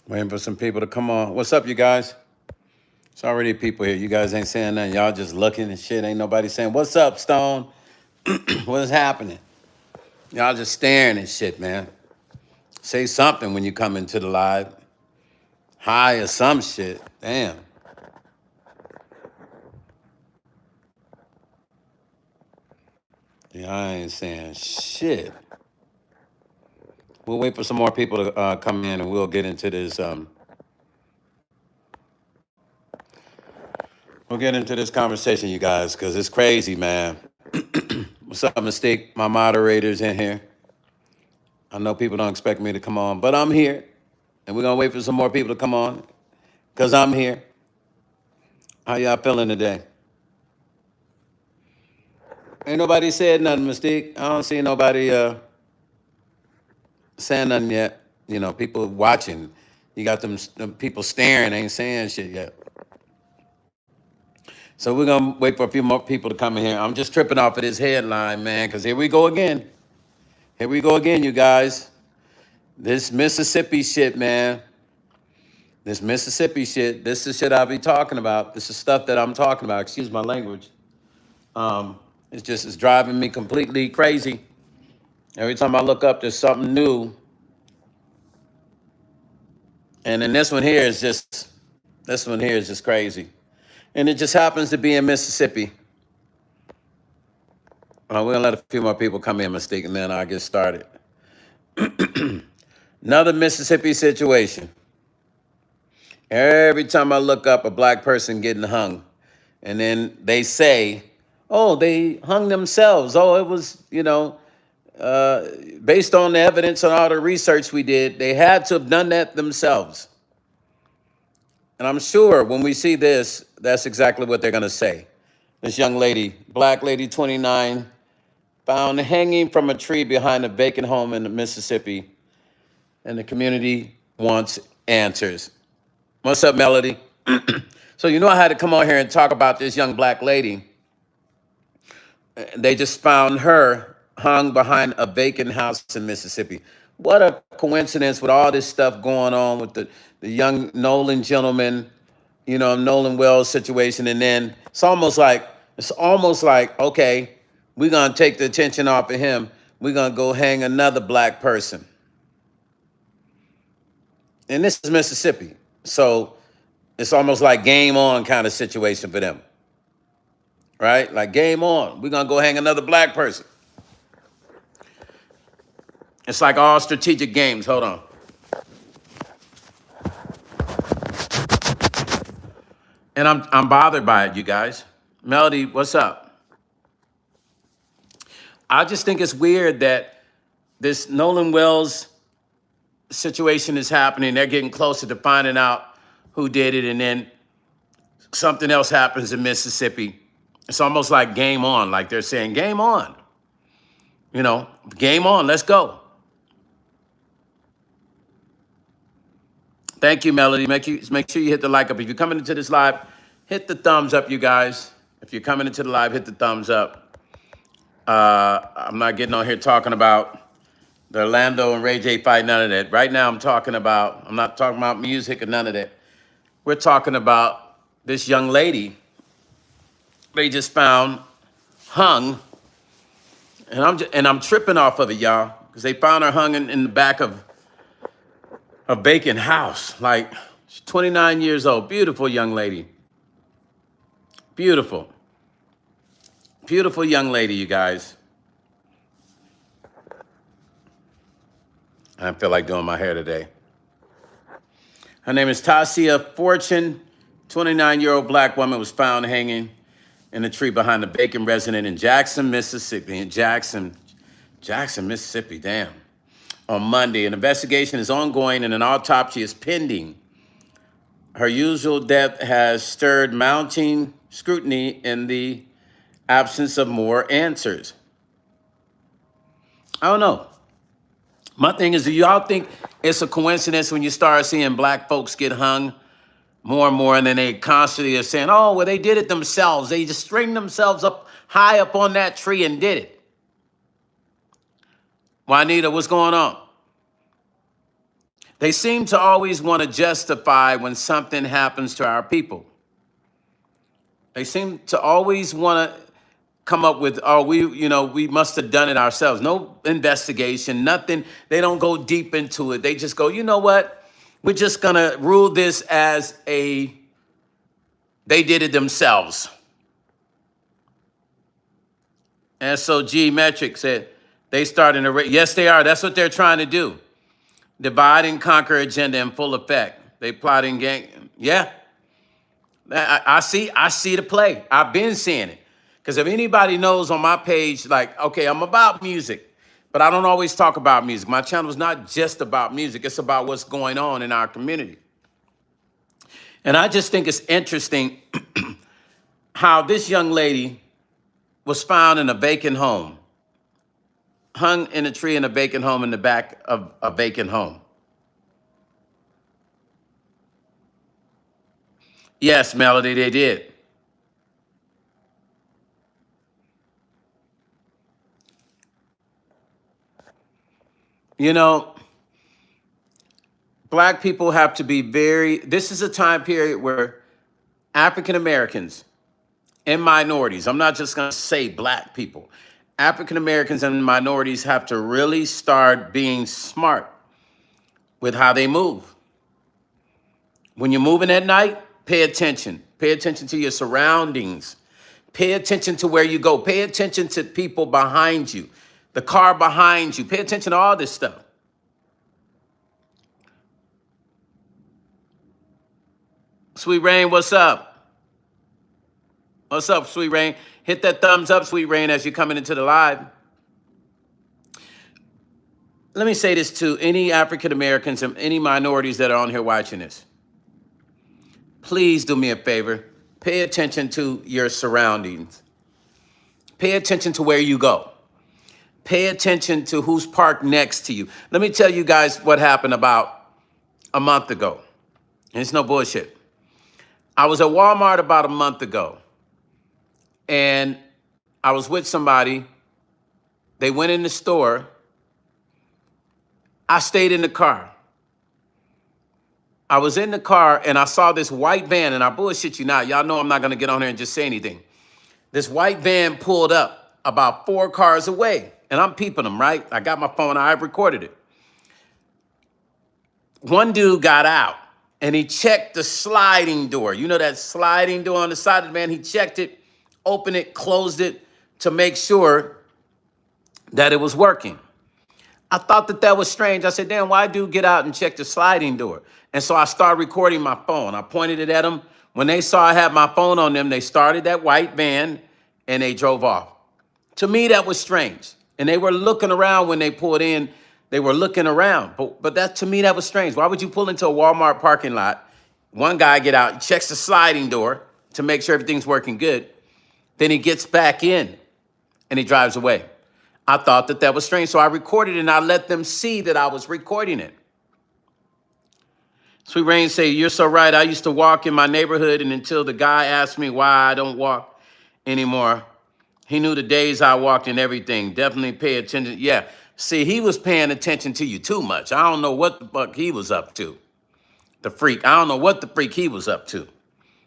Waiting for some people to come on. What's up, you guys? It's already people here. You guys ain't saying nothing. Y'all just looking and shit. Ain't nobody saying, what's up, Stone? What is happening? Y'all just staring and shit, man. Say something when you come into the live. Hi or some shit. Damn. Yeah, I ain't saying shit. We'll wait for some more people to come in and we'll get into this. We'll get into this conversation, you guys, because it's crazy, man. What's up, Mistake? My moderator's in here. I know people don't expect me to come on, but I'm here. And we're going to wait for some more people to come on because I'm here. How y'all feeling today? Ain't nobody said nothing, Mystique. I don't see nobody saying nothing yet. You know, people watching. You got them people staring, ain't saying shit yet. So we're going to wait for a few more people to come in here. I'm just tripping off of this headline, man, because here we go again. Here we go again, you guys. This Mississippi shit, man. This Mississippi shit. This is shit I'll be talking about. This is stuff that I'm talking about. Excuse my language. It's driving me completely crazy. Every time I look up, there's something new. And then this one here is just crazy. And it just happens to be in Mississippi. We're gonna let a few more people come in, Mystique, and then I'll get started. Another Mississippi situation. Every time I look up a black person getting hung, and then they say, oh, they hung themselves. Oh, it was, based on the evidence and all the research we did, they had to have done that themselves. And I'm sure when we see this, that's exactly what they're going to say. This young lady, black lady, 29, found hanging from a tree behind a vacant home in Mississippi, and the community wants answers. What's up, Melody? So you know I had to come on here and talk about this young black lady. They just found her hung behind a vacant house in Mississippi. What a coincidence with all this stuff going on with the young Nolan gentleman, Nolan Wells situation. And then it's almost like, okay, we're going to take the attention off of him. We're going to go hang another black person. And this is Mississippi. So it's almost like game on kind of situation for them. Right? Like game on. We're going to go hang another black person. It's like all strategic games. Hold on. And I'm bothered by it, you guys. Melody, what's up? I just think it's weird that this Nolan Wells situation is happening. They're getting closer to finding out who did it, and then something else happens in Mississippi. It's almost like game on, like they're saying, game on. Game on, let's go. Thank you, Melody. Make sure you hit the like up. If you're coming into this live, hit the thumbs up, you guys. If you're coming into the live, hit the thumbs up. I'm not getting on here talking about the Orlando and Ray J fight, none of that. Right now, I'm not talking about music or none of that. We're talking about this young lady they just found hung, and I'm tripping off of it, y'all, because they found her hung in the back of a vacant house. Like, she's 29 years old, beautiful young lady. Beautiful. Beautiful young lady, you guys. I feel like doing my hair today. Her name is Tasia Fortune. 29-year-old black woman was found hanging in a tree behind a vacant resident in Jackson, Mississippi. Jackson, Mississippi, damn. On Monday, an investigation is ongoing and an autopsy is pending. Her usual death has stirred mounting scrutiny in the absence of more answers. I don't know. My thing is, do y'all think it's a coincidence when you start seeing black folks get hung more and more, and then they constantly are saying, oh, well, they did it themselves. They just stringed themselves up high up on that tree and did it. Juanita, what's going on? They seem to always want to justify when something happens to our people. They seem to always want to come up with, oh, we must have done it ourselves. No investigation, nothing. They don't go deep into it. They just go, you know what? We're just going to rule this as they did it themselves. SOG Metric said they started a, yes, they are. That's what they're trying to do. Divide and conquer agenda in full effect. They plotting gang. Yeah. I see the play. I've been seeing it. Because if anybody knows on my page, like, okay, I'm about music, but I don't always talk about music. My channel is not just about music. It's about what's going on in our community. And I just think it's interesting how this young lady was found in a vacant home, hung in a tree in a vacant home in the back of a vacant home. Yes, Melody, they did. You know, Black people have to be this is a time period where African Americans and minorities, I'm not just going to say Black people, African Americans and minorities have to really start being smart with how they move. When you're moving at night, pay attention. Pay attention to your surroundings. Pay attention to where you go. Pay attention to people behind you, the car behind you. Pay attention to all this stuff. Sweet Rain, what's up? What's up, Sweet Rain? Hit that thumbs up, Sweet Rain, as you're coming into the live. Let me say this to any African Americans and any minorities that are on here watching this. Please do me a favor. Pay attention to your surroundings. Pay attention to where you go. Pay attention to who's parked next to you. Let me tell you guys what happened about a month ago. And it's no bullshit. I was at Walmart about a month ago, and I was with somebody. They went in the store. I stayed in the car. I was in the car, and I saw this white van, and I bullshit you not. Y'all know I'm not going to get on here and just say anything. This white van pulled up about 4 cars away, and I'm peeping them, right? I got my phone. I recorded it. One dude got out, and he checked the sliding door. You know that sliding door on the side of the van? He checked it, opened it, closed it to make sure that it was working. I thought that was strange. I said, damn, why dude get out and check the sliding door? And so I started recording my phone. I pointed it at them. When they saw I had my phone on them, they started that white van and they drove off. To me, that was strange. And they were looking around when they pulled in. They were looking around. But that, to me, that was strange. Why would you pull into a Walmart parking lot? One guy get out, checks the sliding door to make sure everything's working good. Then he gets back in and he drives away. I thought that was strange. So I recorded it and I let them see that I was recording it. Sweet Rain say, you're so right. I used to walk in my neighborhood, and until the guy asked me why I don't walk anymore, he knew the days I walked and everything. Definitely pay attention. Yeah. See, he was paying attention to you too much. I don't know what the fuck he was up to. The freak. I don't know what the freak he was up to.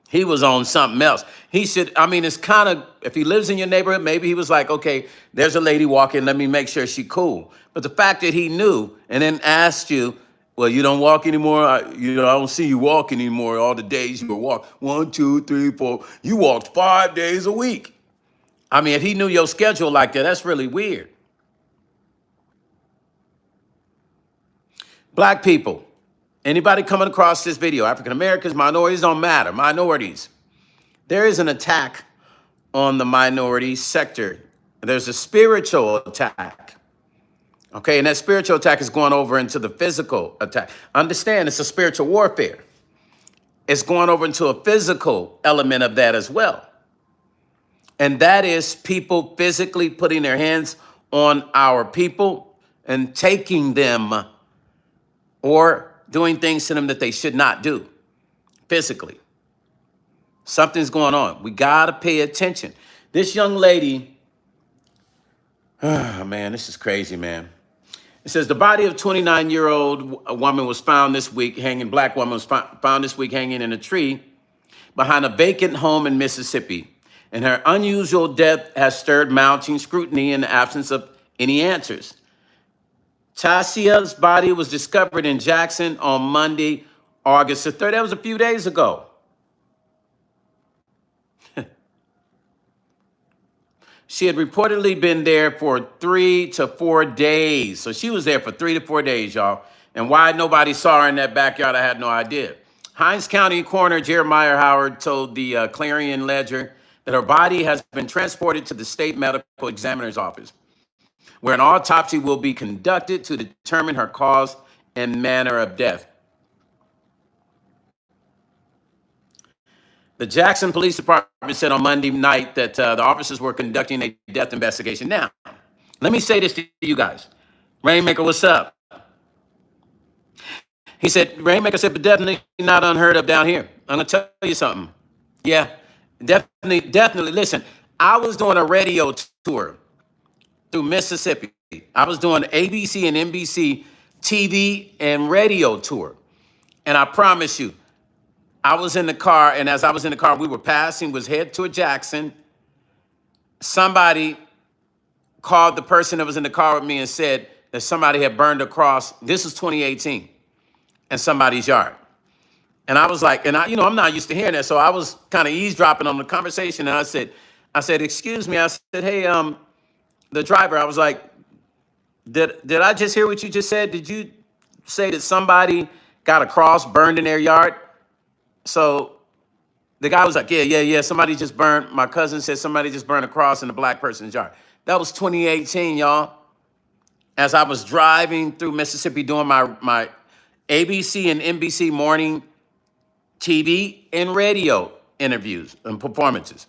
He was on something else. He should, I mean, it's kind of, if he lives in your neighborhood, maybe he was like, okay, there's a lady walking. Let me make sure she's cool. But the fact that he knew and then asked you, well, you don't walk anymore. I don't see you walking anymore. All the days you were walking, 1, 2, 3, 4. You walked 5 days a week. I mean, if he knew your schedule like that, that's really weird. Black people, anybody coming across this video, African Americans, minorities, don't matter, minorities. There is an attack on the minority sector. There's a spiritual attack. Okay, and that spiritual attack is going over into the physical attack. Understand, it's a spiritual warfare. It's going over into a physical element of that as well. And that is people physically putting their hands on our people and taking them or doing things to them that they should not do physically. Something's going on. We got to pay attention. This young lady, oh man, this is crazy, man. It says the body of 29-year-old woman was found this week hanging, black woman was found this week hanging in a tree behind a vacant home in Mississippi. And her unusual death has stirred mounting scrutiny in the absence of any answers. Tasia's body was discovered in Jackson on Monday, August the 3rd. That was a few days ago. She had reportedly been there for 3 to 4 days. So she was there for 3 to 4 days, y'all. And why nobody saw her in that backyard, I had no idea. Hinds County Coroner Jeremiah Howard told the Clarion Ledger that her body has been transported to the state medical examiner's office, where an autopsy will be conducted to determine her cause and manner of death. The Jackson Police Department said on Monday night that the officers were conducting a death investigation. Now, let me say this to you guys. Rainmaker, what's up? He said, Rainmaker said, but definitely not unheard of down here. I'm going to tell you something. Yeah, definitely. Listen, I was doing a radio tour through Mississippi. I was doing ABC and NBC TV and radio tour. And I promise you, I was in the car, and as I was in the car, we were passing, was head toward Jackson. Somebody called the person that was in the car with me and said that somebody had burned a cross. This was 2018, in somebody's yard. And I was like, and I'm not used to hearing that, so I was kind of eavesdropping on the conversation. And I said, excuse me. I said, hey, the driver. I was like, did I just hear what you just said? Did you say that somebody got a cross burned in their yard? So the guy was like, yeah. Somebody just burned. My cousin said somebody just burned a cross in a black person's yard. That was 2018, y'all. As I was driving through Mississippi doing my ABC and NBC morning TV and radio interviews and performances.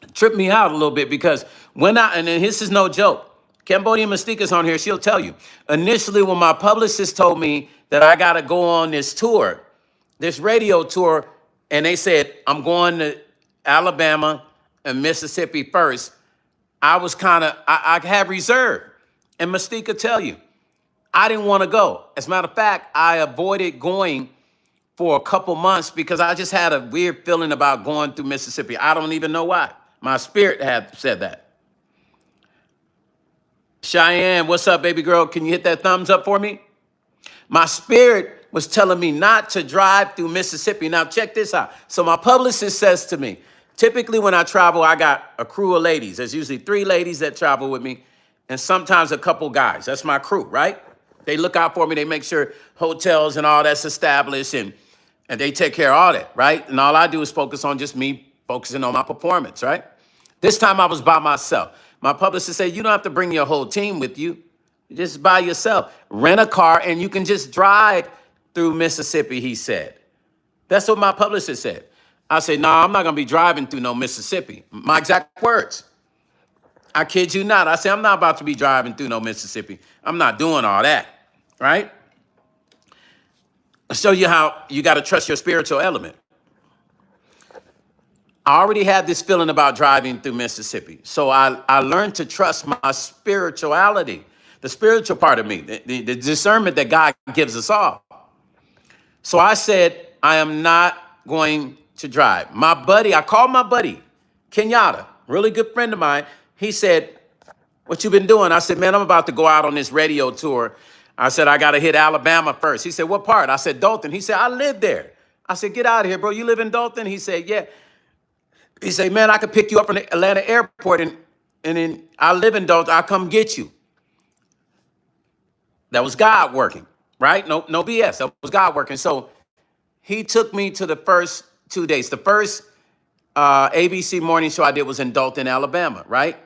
It tripped me out a little bit because and this is no joke. Cambodian Mystique's on here. She'll tell you. Initially, when my publicist told me that I got to go on this tour, this radio tour, and they said, I'm going to Alabama and Mississippi first, I was I had reserve. And Mystique could tell you, I didn't want to go. As a matter of fact, I avoided going for a couple months because I just had a weird feeling about going through Mississippi. I don't even know why. My spirit had said that. Cheyenne, what's up, baby girl? Can you hit that thumbs up for me? My spirit was telling me not to drive through Mississippi. Now, check this out. So my publicist says to me, typically when I travel, I got a crew of ladies. There's usually 3 ladies that travel with me and sometimes a couple guys. That's my crew, right? They look out for me. They make sure hotels and all that's established and they take care of all that, right? And all I do is focus on just me focusing on my performance, right? This time I was by myself. My publicist said, you don't have to bring your whole team with you. Just by yourself. Rent a car and you can just drive through Mississippi, he said. That's what my publicist said. I said, no, I'm not going to be driving through no Mississippi. My exact words. I kid you not. I said, I'm not about to be driving through no Mississippi. I'm not doing all that, right? I'll show you how you got to trust your spiritual element. I already had this feeling about driving through Mississippi. So I learned to trust my spirituality, the spiritual part of me, the discernment that God gives us all. So I said, I am not going to drive. My buddy, I called my buddy, Kenyatta, really good friend of mine. He said, what you been doing? I said, man, I'm about to go out on this radio tour. I said, I got to hit Alabama first. He said, what part? I said, Dalton. He said, I live there. I said, get out of here, bro. You live in Dalton? He said, yeah. He said, man, I could pick you up from the Atlanta airport and then I live in Dalton. I'll come get you. That was God working, right? No BS. That was God working. So he took me to the first 2 days. The first ABC morning show I did was in Dalton, Alabama, right?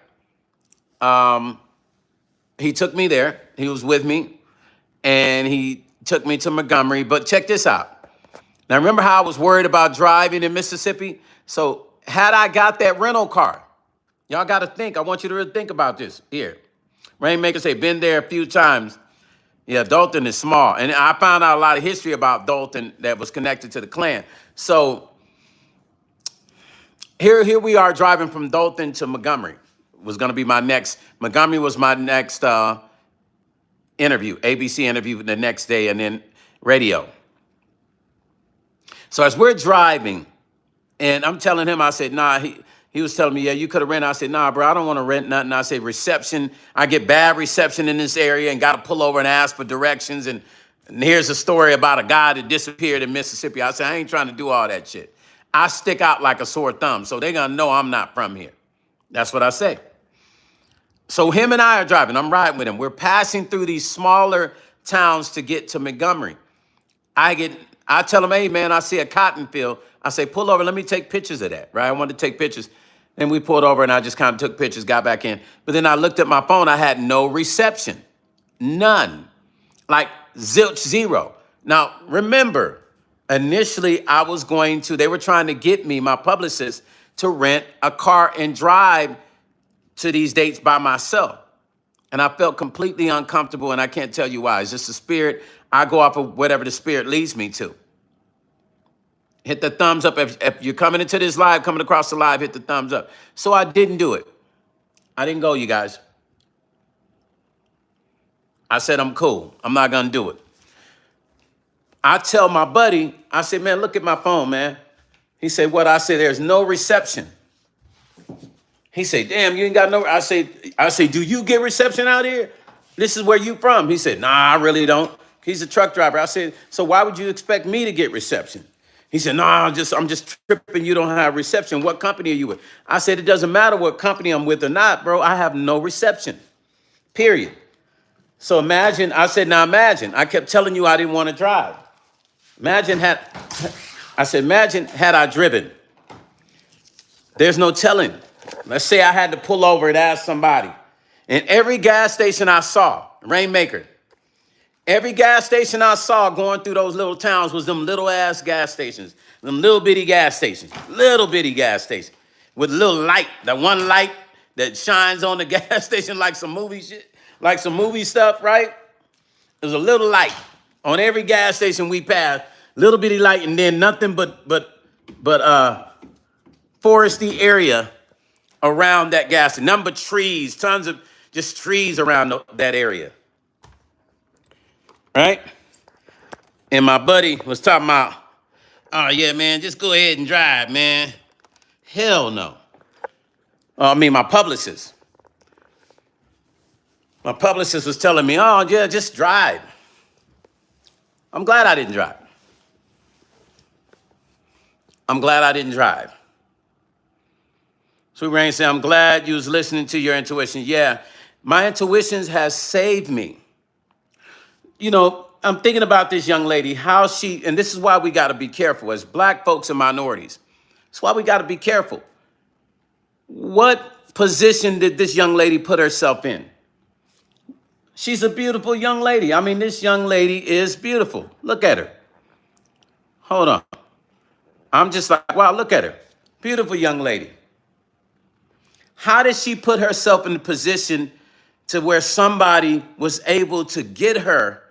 He took me there. He was with me. And he took me to Montgomery. But check this out. Now, remember how I was worried about driving in Mississippi? So had I got that rental car, y'all got to think. I want you to really think about this here. Rainmaker say, been there a few times. Yeah, Dalton is small. And I found out a lot of history about Dalton that was connected to the Klan. So here we are driving from Dalton to Montgomery. Was going to be my next. Montgomery was my next interview, ABC interview the next day, and then radio. So as we're driving, and I'm telling him, I said, nah, he was telling me, yeah, you could have rented. I said, nah, bro, I don't want to rent nothing. I said, reception, I get bad reception in this area and got to pull over and ask for directions. And here's a story about a guy that disappeared in Mississippi. I said, I ain't trying to do all that shit. I stick out like a sore thumb, so they're going to know I'm not from here. That's what I say. So him and I are driving. I'm riding with him. We're passing through these smaller towns to get to Montgomery. I tell him, hey, man, I see a cotton field. I say, pull over. Let me take pictures of that, right? I wanted to take pictures. And we pulled over, and I just kind of took pictures, got back in. But then I looked at my phone. I had no reception. None. Like zilch, zero. Now, remember, initially, they were trying to get me, my publicist, to rent a car and drive to these dates by myself. And I felt completely uncomfortable, and I can't tell you why. It's just the spirit. I go off of whatever the spirit leads me to. Hit the thumbs up. If you're coming into this live, coming across the live, hit the thumbs up. So I didn't do it. I didn't go, you guys. I said, I'm cool. I'm not going to do it. I tell my buddy, I said, man, look at my phone, man. He said, what? I said, there's no reception. He said, damn, you ain't got no. I say, do you get reception out here? This is where you from. He said, nah, I really don't. He's a truck driver. I said, so why would you expect me to get reception? He said, no, I'm just tripping. You don't have reception. What company are you with? I said, it doesn't matter what company I'm with or not, bro. I have no reception, period. So imagine, I said, now imagine. I kept telling you I didn't want to drive. Imagine had I driven. There's no telling. Let's say I had to pull over and ask somebody. And every gas station I saw, Rainmaker, every gas station I saw going through those little towns was them little ass gas stations, them little bitty gas stations with a little light, that one light that shines on the gas station like some movie shit, like some movie stuff, right? There's a little light on every gas station we passed, little bitty light, and then nothing but foresty area around that gas station. Nothing but trees, tons of just trees around that area. Right? And my buddy was talking about, oh, yeah, man, just go ahead and drive, man. Hell no. My publicist. My publicist was telling me, oh, yeah, just drive. I'm glad I didn't drive. So Rain said, I'm glad you was listening to your intuition. Yeah, my intuitions has saved me. You know, I'm thinking about this young lady, and this is why we got to be careful as Black folks and minorities. That's why we got to be careful. What position did this young lady put herself in? She's a beautiful young lady. I mean, this young lady is beautiful. Look at her. Hold on. I'm just like, wow, look at her. Beautiful young lady. How did she put herself in a position to where somebody was able to get her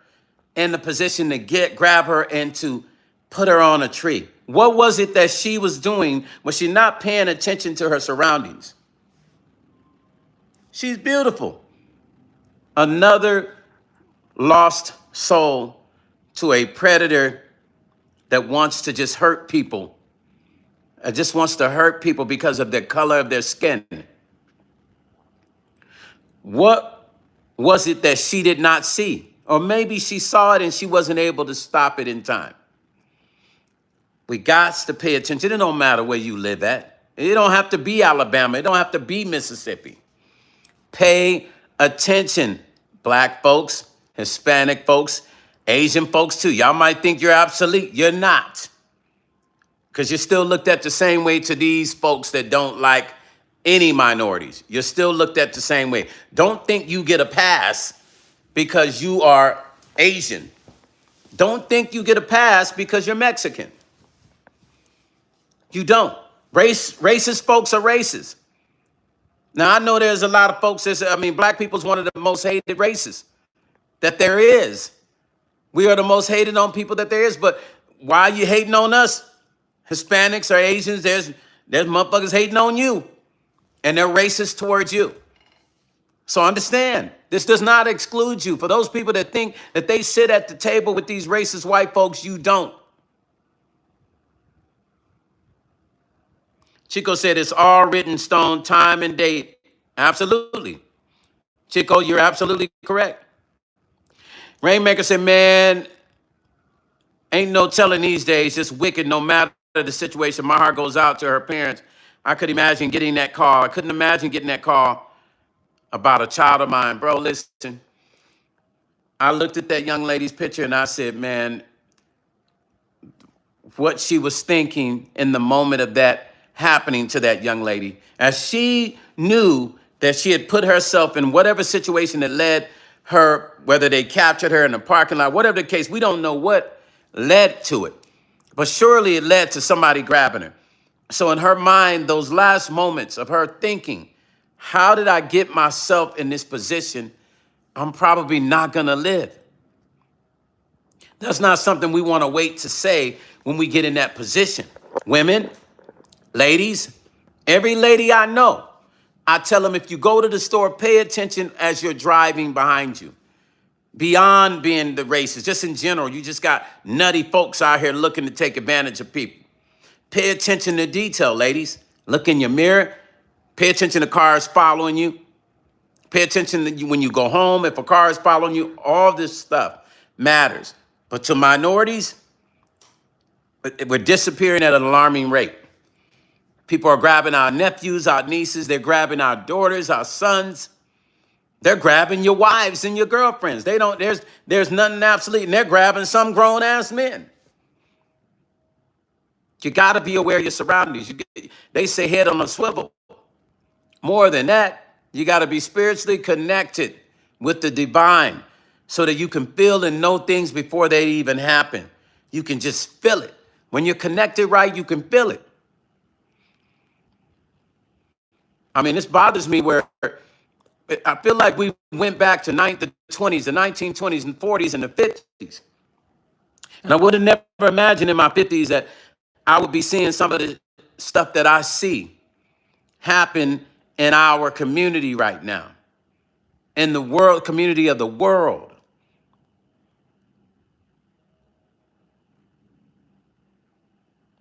in the position to grab her and to put her on a tree? What was it that she was doing? Was she not paying attention to her surroundings? She's beautiful. Another lost soul to a predator that wants to just hurt people. Just wants to hurt people because of the color of their skin. What was it that she did not see? Or maybe she saw it and she wasn't able to stop it in time. We got to pay attention. It don't matter where you live at. It don't have to be Alabama. It don't have to be Mississippi. Pay attention, Black folks, Hispanic folks, Asian folks too. Y'all might think you're obsolete. You're not. Because you're still looked at the same way to these folks that don't like any minorities. You're still looked at the same way. Don't think you get a pass because you are Asian. Don't think you get a pass because you're Mexican. You don't. Racist folks are racist. Now, I know there's a lot of folks Black people is one of the most hated races that there is. We are the most hated on people that there is. But why are you hating on us? Hispanics or Asians, there's motherfuckers hating on you. And they're racist towards you. So understand, this does not exclude you. For those people that think that they sit at the table with these racist white folks, you don't. Chico said it's all written in stone, time and date. Absolutely. Chico, you're absolutely correct. Rainmaker said, man, ain't no telling these days, it's wicked no matter the situation. My heart goes out to her parents. I could imagine getting that call. I couldn't imagine getting that call about a child of mine. Bro, listen, I looked at that young lady's picture and I said, man, what she was thinking in the moment of that happening to that young lady, as she knew that she had put herself in whatever situation that led her, whether they captured her in the parking lot, whatever the case, we don't know what led to it, but surely it led to somebody grabbing her. So in her mind, those last moments of her thinking, how did I get myself in this position? I'm probably not gonna live. That's not something we want to wait to say when we get in that position. Women, ladies, every lady I know, I tell them, if you go to the store, pay attention as you're driving behind you. Beyond being the racist, just in general, you just got nutty folks out here looking to take advantage of people. Pay attention to detail, ladies. Look in your mirror. Pay attention to cars following you. Pay attention to when you go home, if a car is following you. All this stuff matters. But to minorities, we're disappearing at an alarming rate. People are grabbing our nephews, our nieces. They're grabbing our daughters, our sons. They're grabbing your wives and your girlfriends. They don't. There's nothing absolute, and they're grabbing some grown ass men. You got to be aware of your surroundings. They say head on a swivel. More than that, you got to be spiritually connected with the divine so that you can feel and know things before they even happen. You can just feel it. When you're connected right, you can feel it. I mean, this bothers me where I feel like we went back to the 20s, the 1920s and 40s and the 50s. And I would have never imagined in my 50s that I would be seeing some of the stuff that I see happen in our community right now, in the world, community of the world.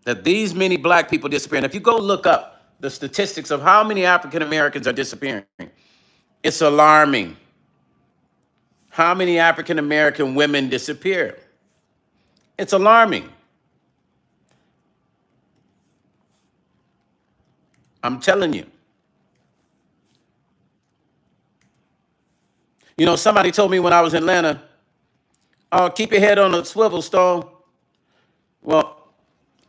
That these many black people disappearing. If you go look up the statistics of how many African Americans are disappearing, it's alarming. How many African American women disappear? It's alarming. I'm telling you. You know, somebody told me when I was in Atlanta, oh, keep your head on a swivel, Stone. Well,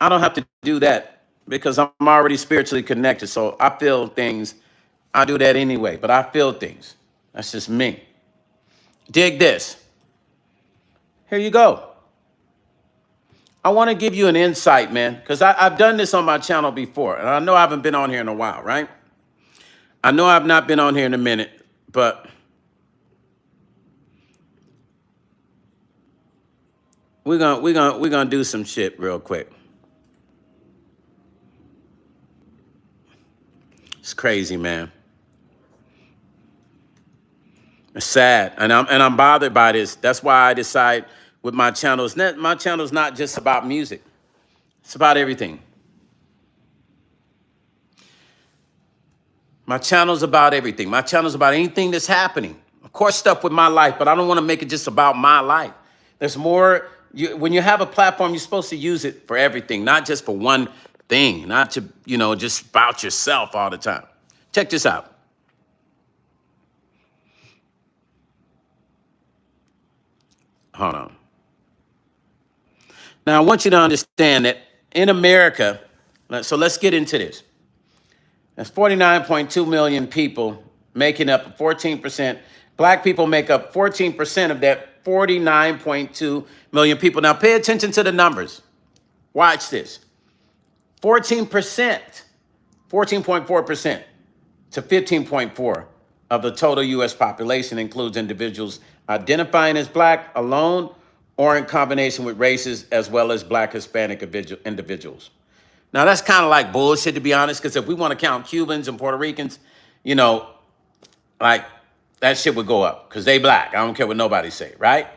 I don't have to do that because I'm already spiritually connected. So I feel things. I do that anyway, but I feel things. That's just me. Dig this. Here you go. I want to give you an insight, man, because I've done this on my channel before, and I know I haven't been on here in a while, right? I know I've not been on here in a minute, but we're gonna do some shit real quick. It's crazy, man. It's sad, and I'm bothered by this. That's why I decide with my channel. My channel is not just about music. It's about everything. My channel's about everything. My channel's about anything that's happening. Of course, stuff with my life, but I don't want to make it just about my life. There's more. When you have a platform, you're supposed to use it for everything, not just for one thing, not to, just about yourself all the time. Check this out. Hold on. Now, I want you to understand that in America, so let's get into this. That's 49.2 million people making up 14%. Black people make up 14% of that 49.2 million people. Now, pay attention to the numbers. Watch this. 14%, 14.4% to 15.4% of the total U.S. population includes individuals identifying as black alone or in combination with races as well as black Hispanic individuals. Now, that's kind of like bullshit, to be honest, because if we want to count Cubans and Puerto Ricans, like that shit would go up because they black. I don't care what nobody say, right?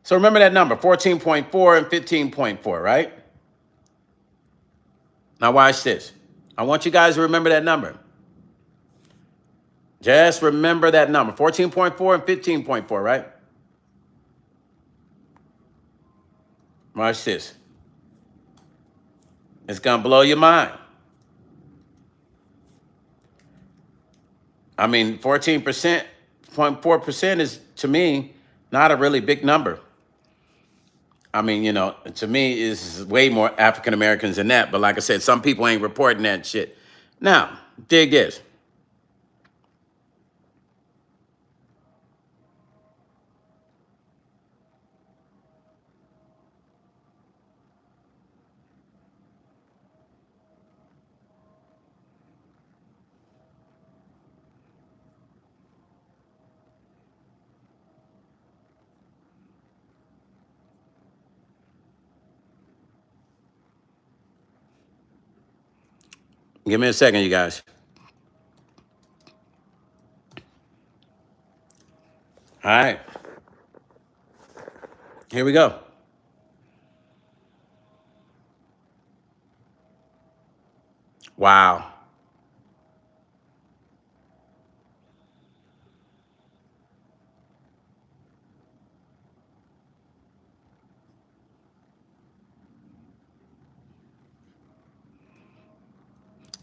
So remember that number, 14.4 and 15.4, right? Now watch this. I want you guys to remember that number. Just remember that number, 14.4 and 15.4, right? Watch this. It's going to blow your mind. I mean, 14.4% is, to me, not a really big number. I mean, you know, to me, is way more African Americans than that. But like I said, some people ain't reporting that shit. Now, dig this. Give me a second, you guys. All right. Here we go. Wow.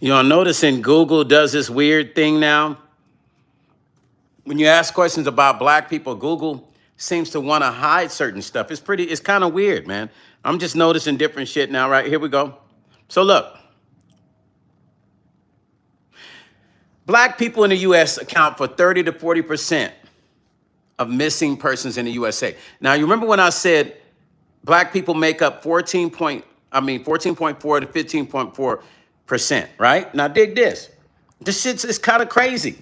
You know, noticing Google does this weird thing now. When you ask questions about black people, Google seems to want to hide certain stuff. It's kind of weird, man. I'm just noticing different shit now, right? Here we go. So look, black people in the U.S. account for 30 to 40% of missing persons in the USA. Now, you remember when I said black people make up 14.4 to 15.4%, right? Now, dig this. This shit's is kind of crazy.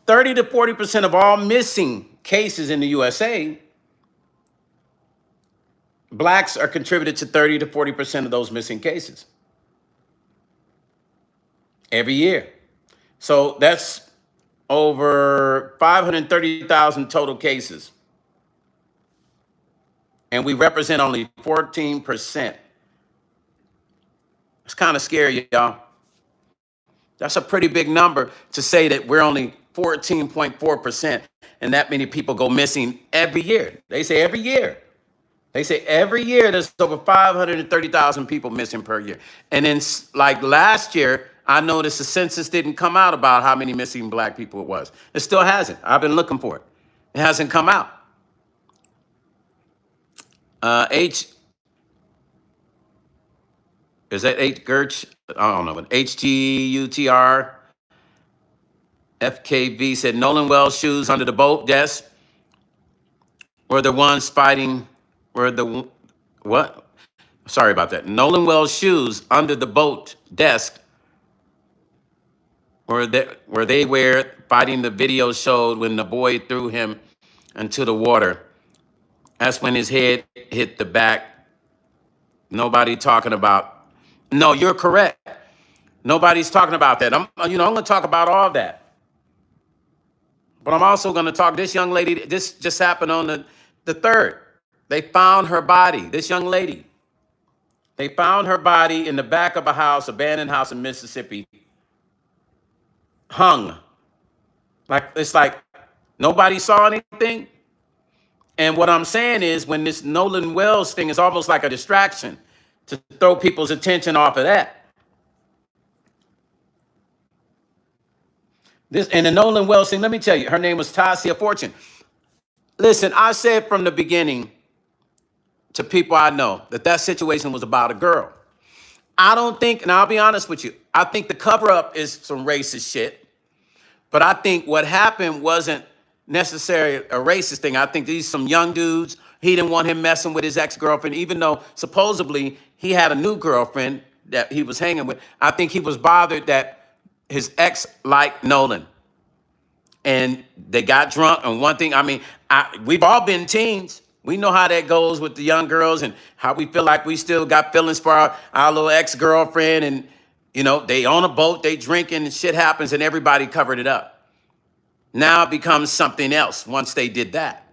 30 to 40% of all missing cases in the USA, blacks are contributed to 30 to 40% of those missing cases every year. So that's over 530,000 total cases. And we represent only 14%. It's kind of scary, y'all. That's a pretty big number to say that we're only 14.4%, and that many people go missing every year. They say every year. They say every year there's over 530,000 people missing per year. And then like last year, I noticed the census didn't come out about how many missing black people it was. It still hasn't. I've been looking for it. It hasn't come out. Is that H Gertch? I don't know, but HGUTR FKV said Nolan Wells shoes under the boat desk were the ones fighting, what? Sorry about that. Nolan Wells shoes under the boat desk where they were fighting. The video showed when the boy threw him into the water. That's when his head hit the back. Nobody talking about. No, you're correct. Nobody's talking about that. I'm going to talk about all that. But I'm also going to talk, this young lady, this just happened on the 3rd. They found her body, this young lady. They found her body in the back of a house, abandoned house in Mississippi, hung. It's like nobody saw anything. And what I'm saying is when this Nolan Wells thing is almost like a distraction to throw people's attention off of that. And the Nolan Wells thing, let me tell you, her name was Tasia Fortune. Listen, I said from the beginning to people I know that situation was about a girl. I don't think, and I'll be honest with you, I think the cover-up is some racist shit. But I think what happened wasn't necessarily a racist thing. I think these some young dudes, he didn't want him messing with his ex-girlfriend, even though supposedly he had a new girlfriend that he was hanging with. I think he was bothered that his ex liked Nolan. And they got drunk. And one thing, we've all been teens. We know how that goes with the young girls and how we feel like we still got feelings for our little ex-girlfriend. And, they on a boat, they drinking and shit happens and everybody covered it up. Now it becomes something else once they did that.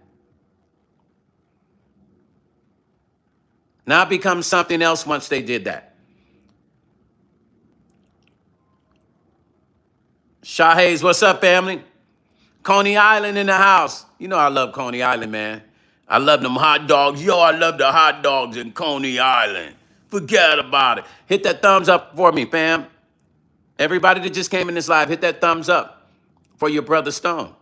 Now it becomes something else once they did that. Shahayes, what's up, family? Coney Island in the house. You know I love Coney Island, man. I love them hot dogs. Yo, I love the hot dogs in Coney Island. Forget about it. Hit that thumbs up for me, fam. Everybody that just came in this live, hit that thumbs up for your brother Stone.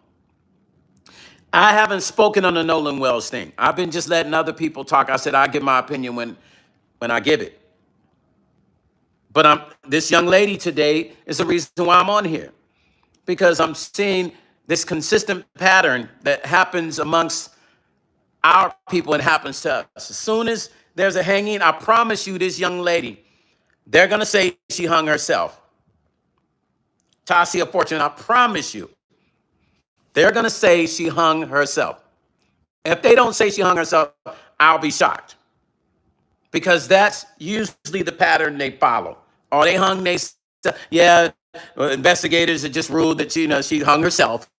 I haven't spoken on the Nolan Wells thing. I've been just letting other people talk. I said I give my opinion when I give it. But this young lady today is the reason why I'm on here. Because I'm seeing this consistent pattern that happens amongst our people and happens to us. As soon as there's a hanging, I promise you this young lady, they're going to say she hung herself. Tasia Fortune, I promise you, they're going to say she hung herself. If they don't say she hung herself, I'll be shocked. Because that's usually the pattern they follow. Or they hung, yeah, investigators had just ruled that, she hung herself.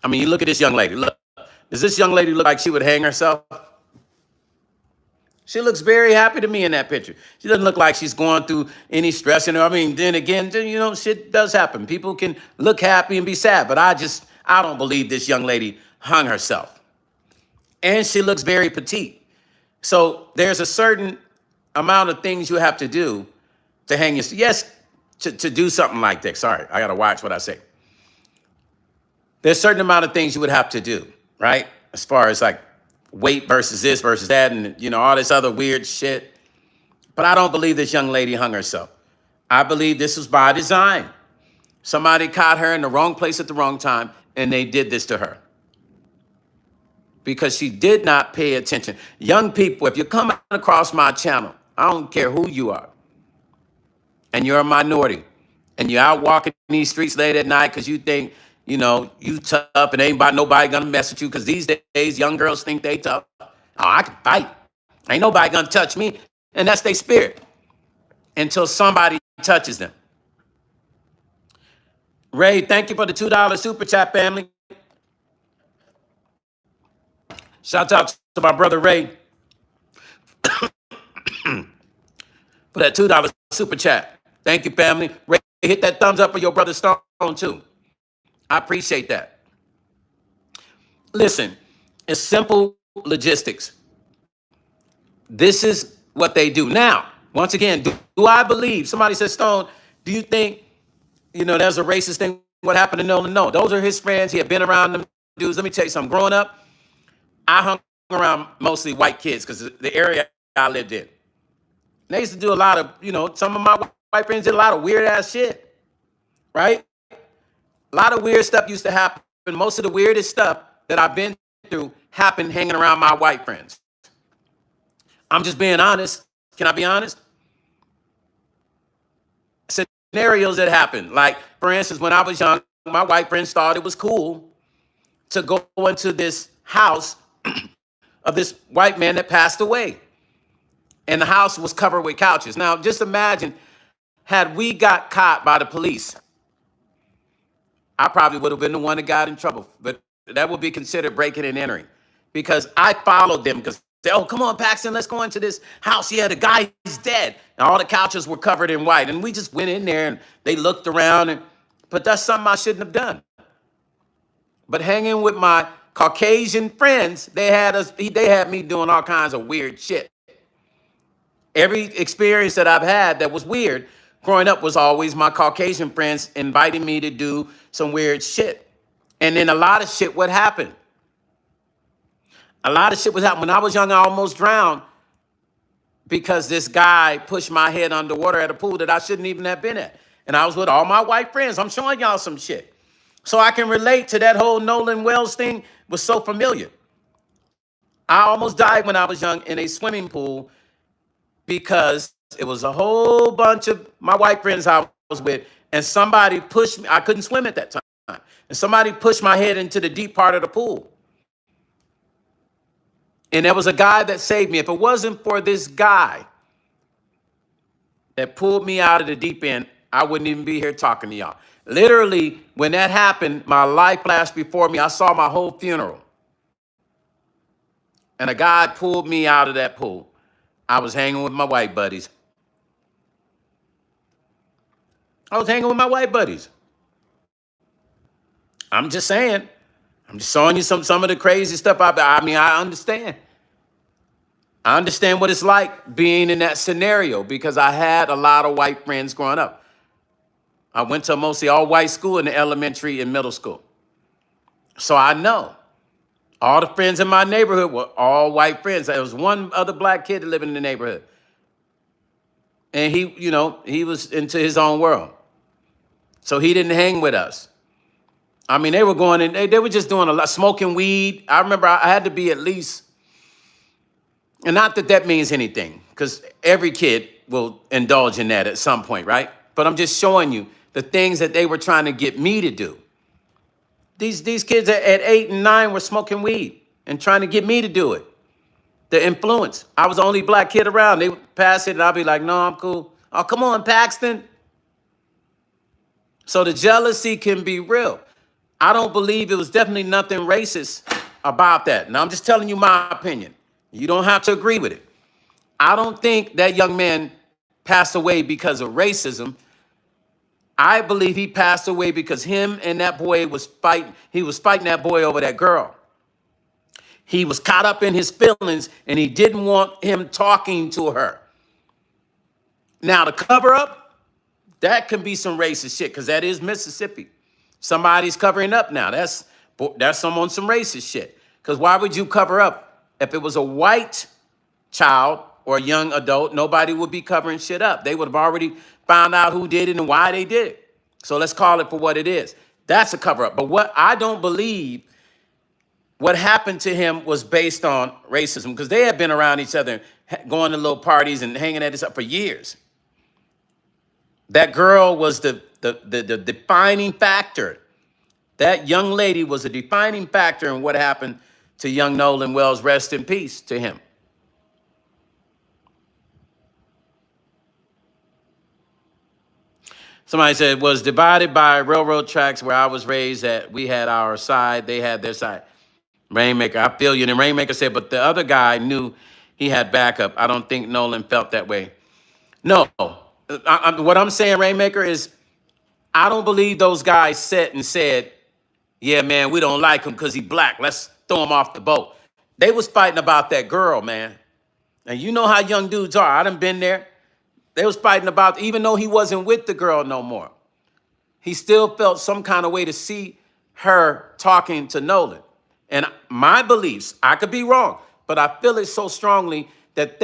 I mean, you look at this young lady. Look, does this young lady look like she would hang herself? She looks very happy to me in that picture. She doesn't look like she's going through any stress. I mean, then again, shit does happen. People can look happy and be sad, but I don't believe this young lady hung herself. And she looks very petite. So there's a certain amount of things you have to do to hang yourself. Yes, to do something like this. Sorry, I got to watch what I say. There's a certain amount of things you would have to do, right? As far as like weight versus this versus that and, all this other weird shit. But I don't believe this young lady hung herself. I believe this was by design. Somebody caught her in the wrong place at the wrong time, and they did this to her. Because she did not pay attention. Young people, if you're coming across my channel, I don't care who you are, and you're a minority, and you're out walking these streets late at night because you think, you tough and ain't nobody gonna mess with you, because these days young girls think they tough. Oh, I can fight. Ain't nobody gonna touch me. And that's their spirit until somebody touches them. Ray, thank you for the $2 super chat, family. Shout out to my brother Ray for that $2 super chat. Thank you, family. Ray, hit that thumbs up for your brother Stone, too. I appreciate that. Listen, it's simple logistics. This is what they do. Now, once again, do I believe, somebody said, Stone, do you think, there's a racist thing? What happened to Nolan? No, those are his friends. He had been around them dudes. Let me tell you something. Growing up, I hung around mostly white kids because the area I lived in. They used to do a lot of, some of my white friends did a lot of weird ass shit, right? A lot of weird stuff used to happen. Most of the weirdest stuff that I've been through happened hanging around my white friends. I'm just being honest. Can I be honest? Scenarios that happened. Like, for instance, when I was young, my white friends thought it was cool to go into this house of this white man that passed away. And the house was covered with couches. Now, just imagine, had we got caught by the police, I probably would have been the one that got in trouble. But that would be considered breaking and entering. Because I followed them because, oh, come on, Paxton, let's go into this house. Yeah, the guy is dead. And all the couches were covered in white. And we just went in there and they looked around. But that's something I shouldn't have done. But hanging with my Caucasian friends, they had me doing all kinds of weird shit. Every experience that I've had that was weird growing up was always my Caucasian friends inviting me to do some weird shit. And then a lot of shit would happen. A lot of shit was happening. When I was young, I almost drowned because this guy pushed my head underwater at a pool that I shouldn't even have been at. And I was with all my white friends. I'm showing y'all some shit. So I can relate to that whole Nolan Wells thing. Was so familiar. I almost died when I was young in a swimming pool because it was a whole bunch of my white friends I was with, and somebody pushed me. I couldn't swim at that time. And somebody pushed my head into the deep part of the pool. And there was a guy that saved me. If it wasn't for this guy that pulled me out of the deep end, I wouldn't even be here talking to y'all. Literally, when that happened, my life flashed before me. I saw my whole funeral. And a guy pulled me out of that pool. I was hanging with my white buddies. I'm just saying. I'm just showing you some of the crazy stuff out there. I mean, I understand. I understand what it's like being in that scenario because I had a lot of white friends growing up. I went to a mostly all-white school in the elementary and middle school. So I know. All the friends in my neighborhood were all white friends. There was one other black kid living in the neighborhood. And he was into his own world. So he didn't hang with us. I mean, they were going in, they were just doing a lot, smoking weed. I remember I had to be at least, and not that that means anything, because every kid will indulge in that at some point, right? But I'm just showing you the things that they were trying to get me to do. These kids at 8 and 9 were smoking weed and trying to get me to do it. The influence. I was the only black kid around. They would pass it and I'd be like, no, I'm cool. Oh, come on, Paxton. So the jealousy can be real. I don't believe it was definitely nothing racist about that. Now, I'm just telling you my opinion. You don't have to agree with it. I don't think that young man passed away because of racism. I believe he passed away because him and that boy was fighting. He was fighting that boy over that girl. He was caught up in his feelings and he didn't want him talking to her. Now, the cover up, that can be some racist shit because that is Mississippi. Somebody's covering up now. That's some on some racist shit. Because why would you cover up? If it was a white child or a young adult, nobody would be covering shit up. They would have already found out who did it and why they did it. So let's call it for what it is. That's a cover up. But what I don't believe what happened to him was based on racism because they had been around each other, going to little parties and hanging at each other for years. That girl was the defining factor. That young lady was a defining factor in what happened to young Nolan Wells. Rest in peace to him. Somebody said, was divided by railroad tracks where I was raised at. We had our side, they had their side. Rainmaker, I feel you. And Rainmaker said, but the other guy knew he had backup. I don't think Nolan felt that way. No. What I'm saying, Rainmaker, is I don't believe those guys sat and said, yeah, man, we don't like him because he's black. Let's throw him off the boat. They was fighting about that girl, man. And you know how young dudes are. I done been there. They was fighting about, even though he wasn't with the girl no more, he still felt some kind of way to see her talking to Nolan. And my beliefs, I could be wrong, but I feel it so strongly that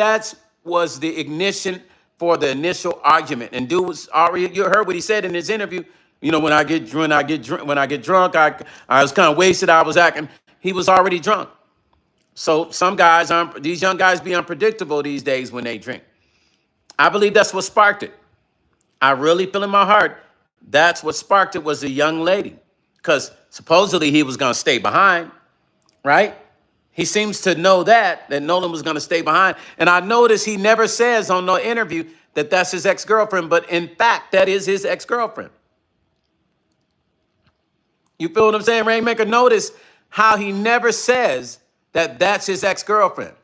was the ignition for the initial argument. And dude was already, you heard what he said in his interview. You know, when I get drunk, I was kind of wasted. I was acting. He was already drunk. So some guys, these young guys be unpredictable these days when they drink. I believe that's what sparked it. I really feel in my heart that's what sparked it was a young lady. Because supposedly he was going to stay behind, right? He seems to know that Nolan was going to stay behind. And I notice he never says on no interview that that's his ex-girlfriend. But in fact, that is his ex-girlfriend. You feel what I'm saying, Rainmaker? Notice how he never says that that's his ex-girlfriend.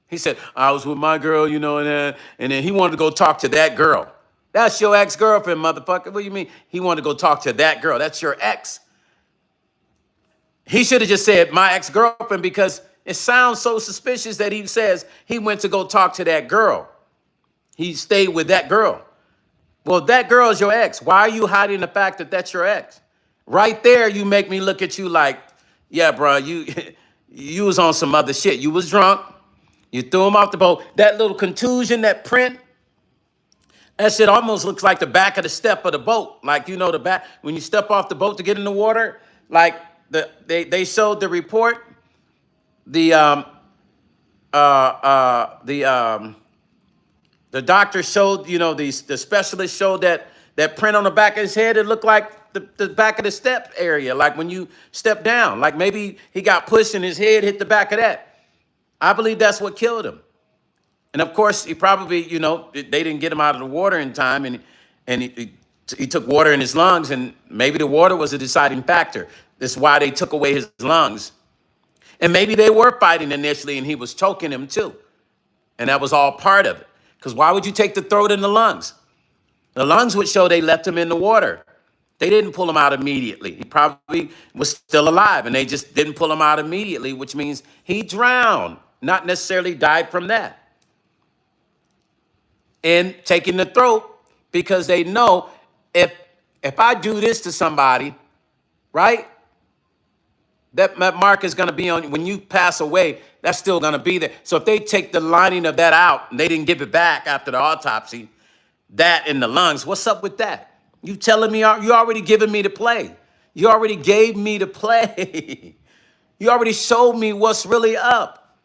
He said, I was with my girl, you know, and then he wanted to go talk to that girl. That's your ex-girlfriend, motherfucker. What do you mean? He wanted to go talk to that girl. That's your ex. He should have just said my ex-girlfriend because it sounds so suspicious that he says he went to go talk to that girl. He stayed with that girl. Well, that girl is your ex. Why are you hiding the fact that that's your ex? Right there, you make me look at you like, yeah, bro, you was on some other shit. You was drunk. You threw him off the boat. That little contusion, that print, that shit almost looks like the back of the step of the boat. Like, you know, the back, when you step off the boat to get in the water, like they showed the report, the doctor showed, you know, the specialist showed that print on the back of his head. It looked like the back of the step area, like when you step down. Like maybe he got pushed and his head hit the back of that. I believe that's what killed him. And of course, he probably, you know, they didn't get him out of the water in time. And He took water in his lungs, and maybe the water was a deciding factor. That's why they took away his lungs. And maybe they were fighting initially, and he was choking him too. And that was all part of it. Because why would you take the throat and the lungs? The lungs would show they left him in the water. They didn't pull him out immediately. He probably was still alive, and they just didn't pull him out immediately, which means he drowned, not necessarily died from that. And taking the throat, because they know if I do this to somebody, right, that mark is going to be on, when you pass away, that's still going to be there. So if they take the lining of that out and they didn't give it back after the autopsy, that in the lungs, what's up with that? You telling me you already giving me the play. You already gave me the play. You already showed me what's really up.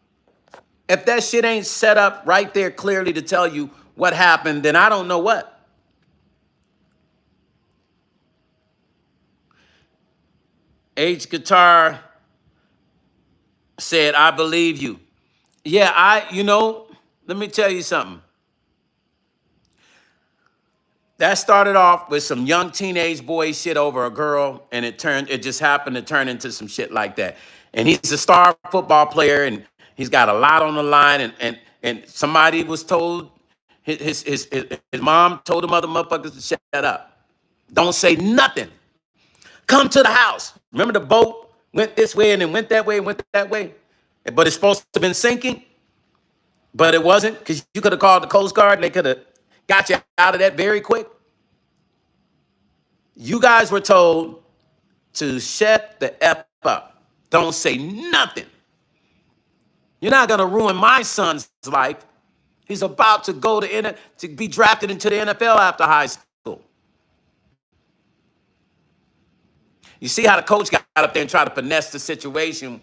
If that shit ain't set up right there clearly to tell you what happened, then I don't know what. H Guitar said, I believe you. Yeah, let me tell you something. That started off with some young teenage boy shit over a girl, and it just happened to turn into some shit like that. And he's a star football player, and he's got a lot on the line, and somebody was told, his mom told the mother motherfuckers to shut up. Don't say nothing. Come to the house. Remember the boat went this way and then went that way and went that way? But it's supposed to have been sinking, but it wasn't, because you could have called the Coast Guard and they could have got you out of that very quick. You guys were told to shut the F up. Don't say nothing. You're not going to ruin my son's life. He's about to go to be drafted into the NFL after high school. You see how the coach got up there and tried to finesse the situation,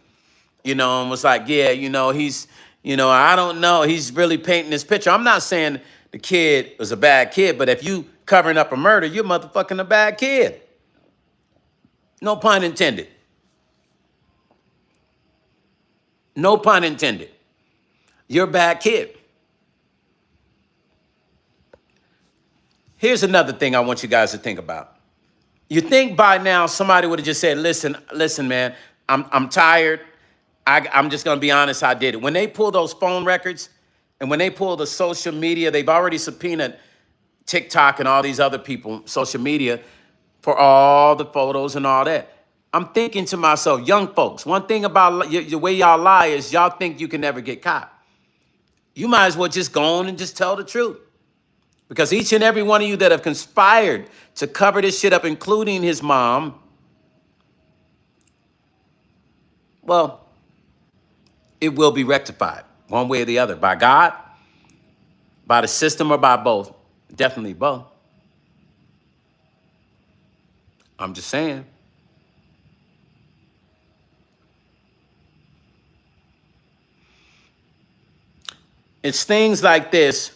and was like, yeah, he's, I don't know. He's really painting this picture. I'm not saying the kid was a bad kid, but if you covering up a murder, you're motherfucking a bad kid. No pun intended. No pun intended. You're a bad kid. Here's another thing I want you guys to think about. You think by now somebody would have just said, listen, man, I'm tired. I'm just going to be honest, I did it. When they pull those phone records and when they pull the social media, they've already subpoenaed TikTok and all these other people, social media, for all the photos and all that. I'm thinking to myself, young folks, one thing about the way y'all lie is y'all think you can never get caught. You might as well just go on and just tell the truth. Because each and every one of you that have conspired to cover this shit up, including his mom, well, it will be rectified one way or the other. By God, by the system, or by both. Definitely both. I'm just saying. It's things like this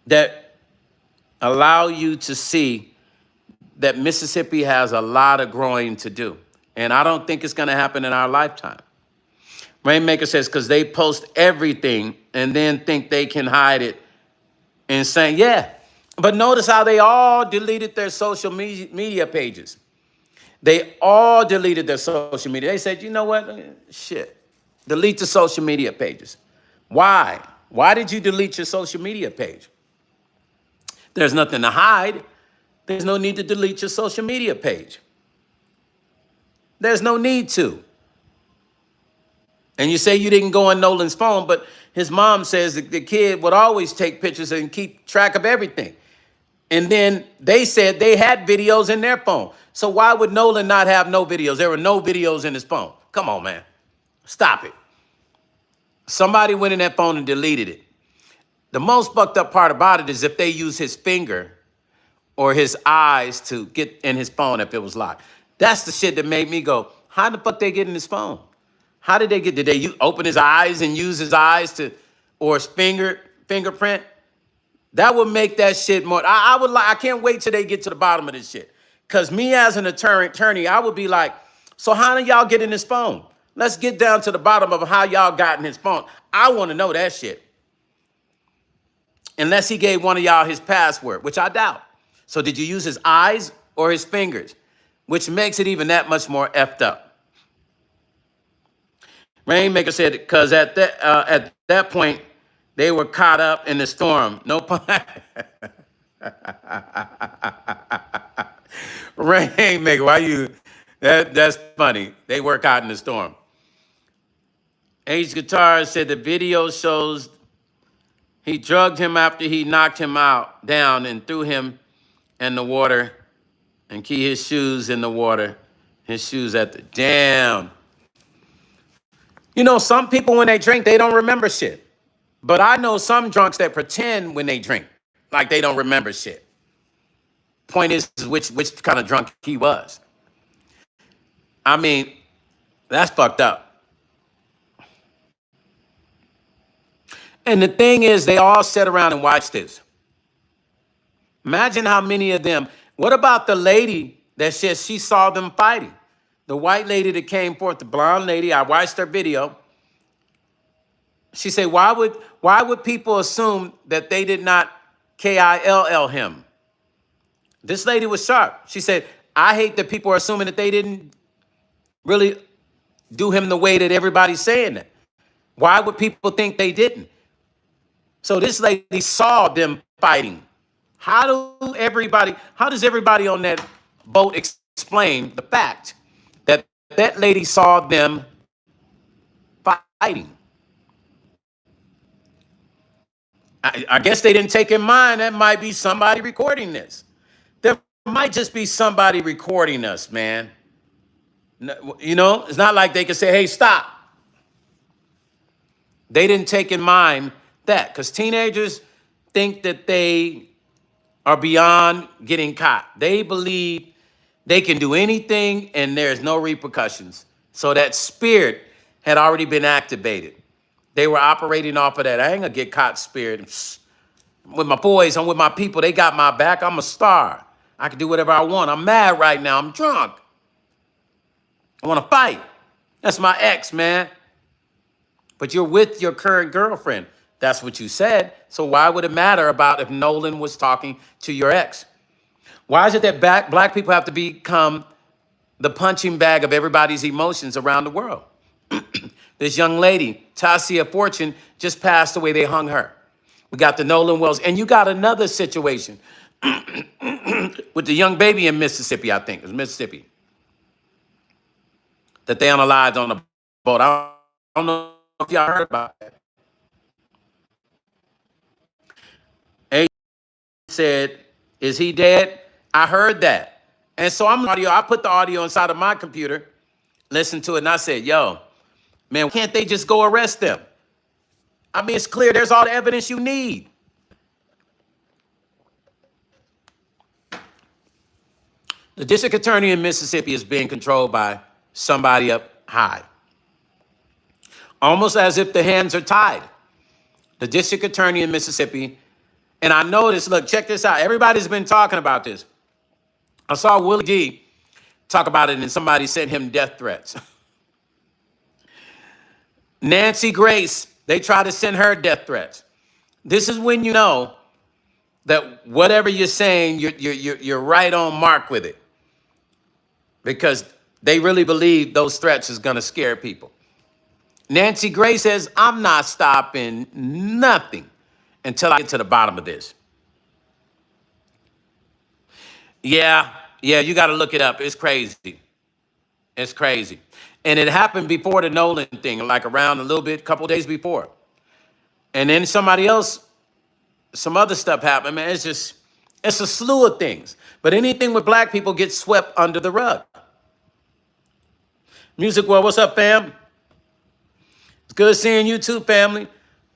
that allow you to see that Mississippi has a lot of growing to do. And I don't think it's going to happen in our lifetime. Rainmaker says, because they post everything and then think they can hide it and say, yeah. But notice how they all deleted their social media pages. They all deleted their social media. They said, you know what? Shit. Delete the social media pages. Why? Why did you delete your social media page? There's nothing to hide. There's no need to delete your social media page. There's no need to. And you say you didn't go on Nolan's phone, but his mom says that the kid would always take pictures and keep track of everything. And then they said they had videos in their phone. So why would Nolan not have no videos? There were no videos in his phone. Come on, man. Stop it. Somebody went in that phone and deleted it. The most fucked up part about it is if they use his finger or his eyes to get in his phone if it was locked. That's the shit that made me go, how the fuck they get in his phone? How did they open his eyes and use his eyes to, or his fingerprint? That would make that shit more, I can't wait till they get to the bottom of this shit. Cause me as an attorney, I would be like, so how did y'all get in his phone? Let's get down to the bottom of how y'all got in his phone. I want to know that shit. Unless he gave one of y'all his password, which I doubt. So did you use his eyes or his fingers? Which makes it even that much more effed up. Rainmaker said, because at that point, they were caught up in the storm. No pun. Rainmaker, why you? That's funny. They were caught in the storm. Ace Guitar said the video shows he drugged him after he knocked him down and threw him in the water and key his shoes in the water. His shoes at the damn. You know, some people when they drink, they don't remember shit. But I know some drunks that pretend when they drink, like they don't remember shit. Point is which kind of drunk he was. I mean, that's fucked up. And the thing is, they all sat around and watched this. Imagine how many of them. What about the lady that says she saw them fighting? The white lady that came forth, the blonde lady, I watched her video. She said, why would people assume that they did not kill him? This lady was sharp. She said, I hate that people are assuming that they didn't really do him the way that everybody's saying that. Why would people think they didn't? So this lady saw them fighting. How does everybody on that boat explain the fact that that lady saw them fighting? I guess they didn't take in mind that might be somebody recording this. There might just be somebody recording us, man. You know, it's not like they can say, hey, stop. They didn't take in mind that because teenagers think that they are beyond getting caught. They believe they can do anything and there's no repercussions. So that spirit had already been activated. They were operating off of that. I ain't gonna get caught spirit. With my boys, I'm with my people. They got my back. I'm a star. I can do whatever I want. I'm mad right now. I'm drunk. I want to fight. That's my ex, man. But you're with your current girlfriend. That's what you said. So why would it matter about if Nolan was talking to your ex? Why is it that black people have to become the punching bag of everybody's emotions around the world? This young lady, Tasia Fortune, just passed away. They hung her. We got the Nolan Wells. And you got another situation with the young baby in Mississippi, I think. It was Mississippi. That they unalived on a boat. I don't know if y'all heard about that. A said, is he dead? I heard that. And so I put the audio inside of my computer, listened to it, and I said, yo, man, can't they just go arrest them? I mean, it's clear. There's all the evidence you need. The district attorney in Mississippi is being controlled by somebody up high. Almost as if the hands are tied. The district attorney in Mississippi, and I noticed, look, check this out. Everybody's been talking about this. I saw Willie D talk about it and somebody sent him death threats. Nancy Grace, they try to send her death threats. This is when you know that whatever you're saying, you're right on mark with it. Because they really believe those threats is gonna scare people. Nancy Grace says, I'm not stopping nothing until I get to the bottom of this. Yeah, you gotta look it up. It's crazy. It's crazy. And it happened before the Nolan thing, like around a little bit, couple days before. And then somebody else, some other stuff happened, man. It's a slew of things. But anything with black people gets swept under the rug. Music World, what's up, fam? It's good seeing you too, family.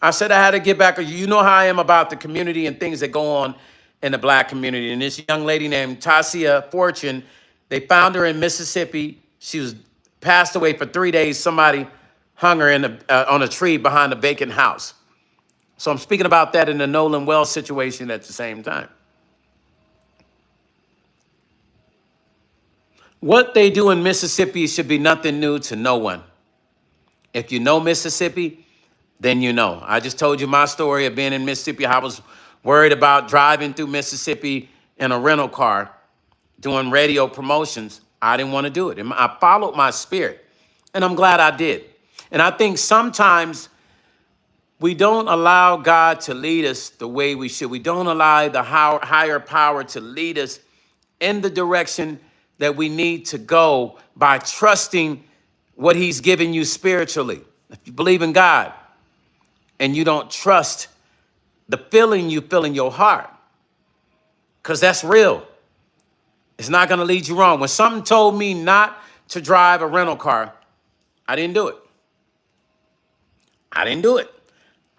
I said I had to get back. You know how I am about the community and things that go on in the black community. And this young lady named Tasia Fortune, they found her in Mississippi. She was passed away for 3 days. Somebody hung her on a tree behind a vacant house. So I'm speaking about that in the Nolan Wells situation at the same time. What they do in Mississippi should be nothing new to no one. If you know Mississippi, then you know. I just told you my story of being in Mississippi. I was worried about driving through Mississippi in a rental car doing radio promotions. I didn't want to do it. And I followed my spirit, and I'm glad I did. And I think sometimes we don't allow God to lead us the way we should. We don't allow the higher power to lead us in the direction that we need to go by trusting what he's given you spiritually. If you believe in God and you don't trust the feeling you feel in your heart, because that's real, it's not going to lead you wrong. When something told me not to drive a rental car, I didn't do it. I didn't do it.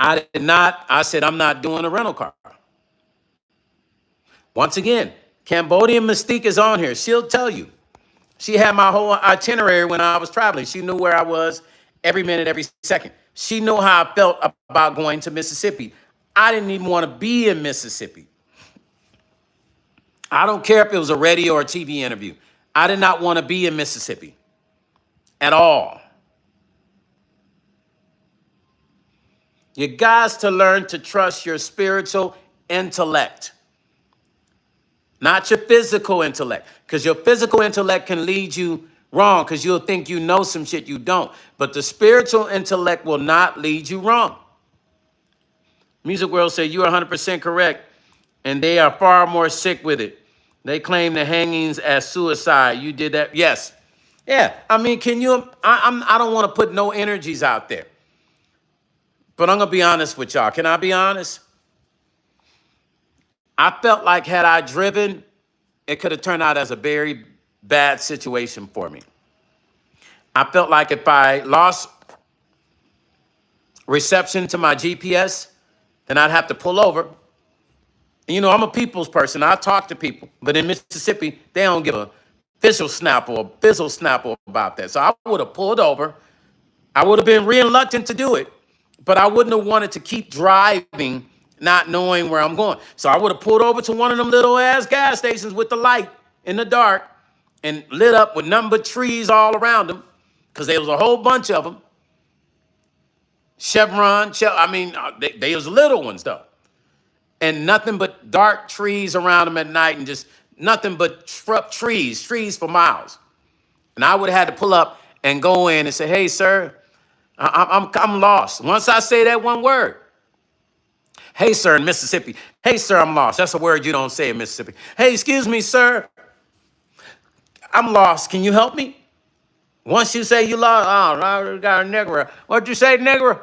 I said, I'm not doing a rental car. Once again, Cambodian Mystique is on here. She'll tell you. She had my whole itinerary when I was traveling. She knew where I was every minute, every second. She knew how I felt about going to Mississippi. I didn't even want to be in Mississippi. I don't care if it was a radio or TV interview. I did not want to be in Mississippi at all. You guys to learn to trust your spiritual intellect, not your physical intellect, because your physical intellect can lead you wrong because you'll think you know some shit you don't. But the spiritual intellect will not lead you wrong. Music World said you're 100% correct, and they are far more sick with it. They claim the hangings as suicide. You did that? Yes. Yeah. I mean, can you? I don't want to put no energies out there, but I'm gonna be honest with y'all. Can I be honest? I felt like had I driven, it could have turned out as a very bad situation for me. I felt like if I lost reception to my GPS, then I'd have to pull over. And, you know, I'm a people's person. I talk to people. But in Mississippi, they don't give a fizzle snapple about that. So I would have pulled over. I would have been reluctant to do it. But I wouldn't have wanted to keep driving not knowing where I'm going. So I would have pulled over to one of them little ass gas stations with the light in the dark and lit up with nothing but trees all around them, because there was a whole bunch of them. Chevron, they was little ones though. And nothing but dark trees around them at night, and just nothing but trees for miles. And I would have had to pull up and go in and say, hey, sir, I'm lost. Once I say that one word, hey, sir, in Mississippi. Hey, sir, I'm lost. That's a word you don't say in Mississippi. Hey, excuse me, sir. I'm lost. Can you help me? Once you say you lost, oh, I got a nigger. What'd you say, nigger?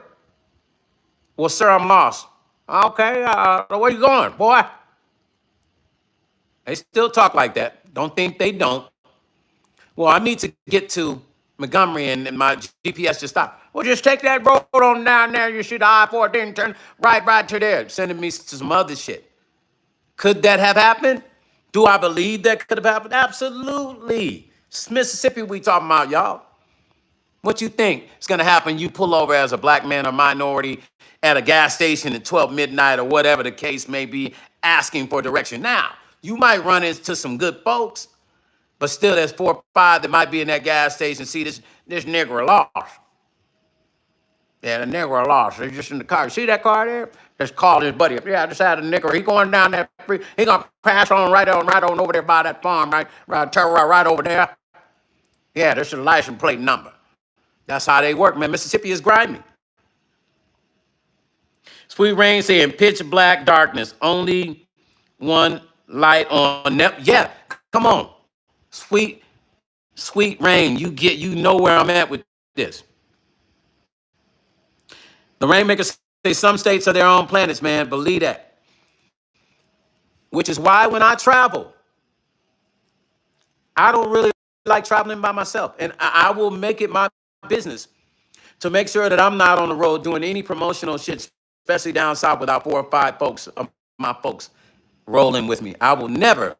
Well, sir, I'm lost. Okay, where you going, boy? They still talk like that. Don't think they don't. Well, I need to get to Montgomery, and my GPS just stopped. Well, just take that road on down there. You should I-14, turn right to there. Sending me to some other shit. Could that have happened? Do I believe that could have happened? Absolutely. It's Mississippi we talking about, y'all. What you think is going to happen? You pull over as a black man or minority at a gas station at 12 midnight or whatever the case may be, asking for direction. Now, you might run into some good folks, but still there's 4 or 5 that might be in that gas station. See, this nigger lost. Yeah, the nigger lost. They're just in the car. See that car there? Just call his buddy up. Yeah, I just had a nigger. He going down that street. He gonna pass on right on over there by that farm, right over there. Yeah, there's a license plate number. That's how they work, man. Mississippi is grimy. Sweet Rain saying pitch black darkness. Only one light on. Yeah, come on. Sweet Rain. You know where I'm at with this. The Rainmaker say some states are their own planets, man. Believe that. Which is why when I travel, I don't really like traveling by myself. And I will make it my business to make sure that I'm not on the road doing any promotional shit, especially down south, without 4 or 5 folks, my folks, rolling with me. I will never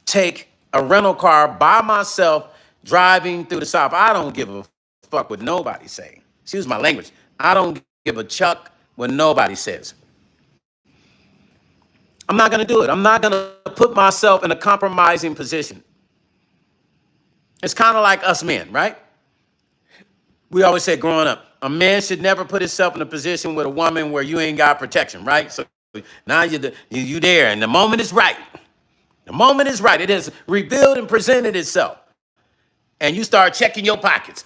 take a rental car by myself driving through the South. I don't give a fuck what nobody say. Excuse my language. I don't give a chuck what nobody says. I'm not going to do it. I'm not going to put myself in a compromising position. It's kind of like us men, right? We always say growing up, a man should never put himself in a position with a woman where you ain't got protection, right? So now you there, and the moment is right. The moment is right. It has revealed and presented itself. And you start checking your pockets.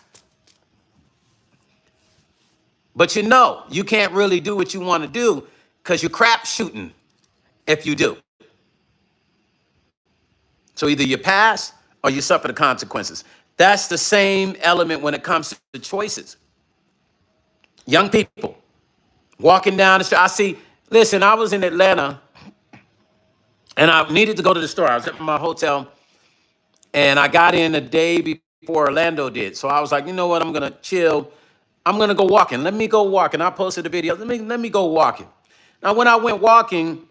But you know, you can't really do what you want to do because you're crap shooting if you do. So either you pass or you suffer the consequences. That's the same element when it comes to choices. Young people walking down the street. Listen, I was in Atlanta and I needed to go to the store. I was at my hotel and I got in a day before Orlando did. So I was like, you know what? I'm going to chill. I'm going to go walking. Let me go walking. I posted a video. Let me go walking. Now, when I went walking,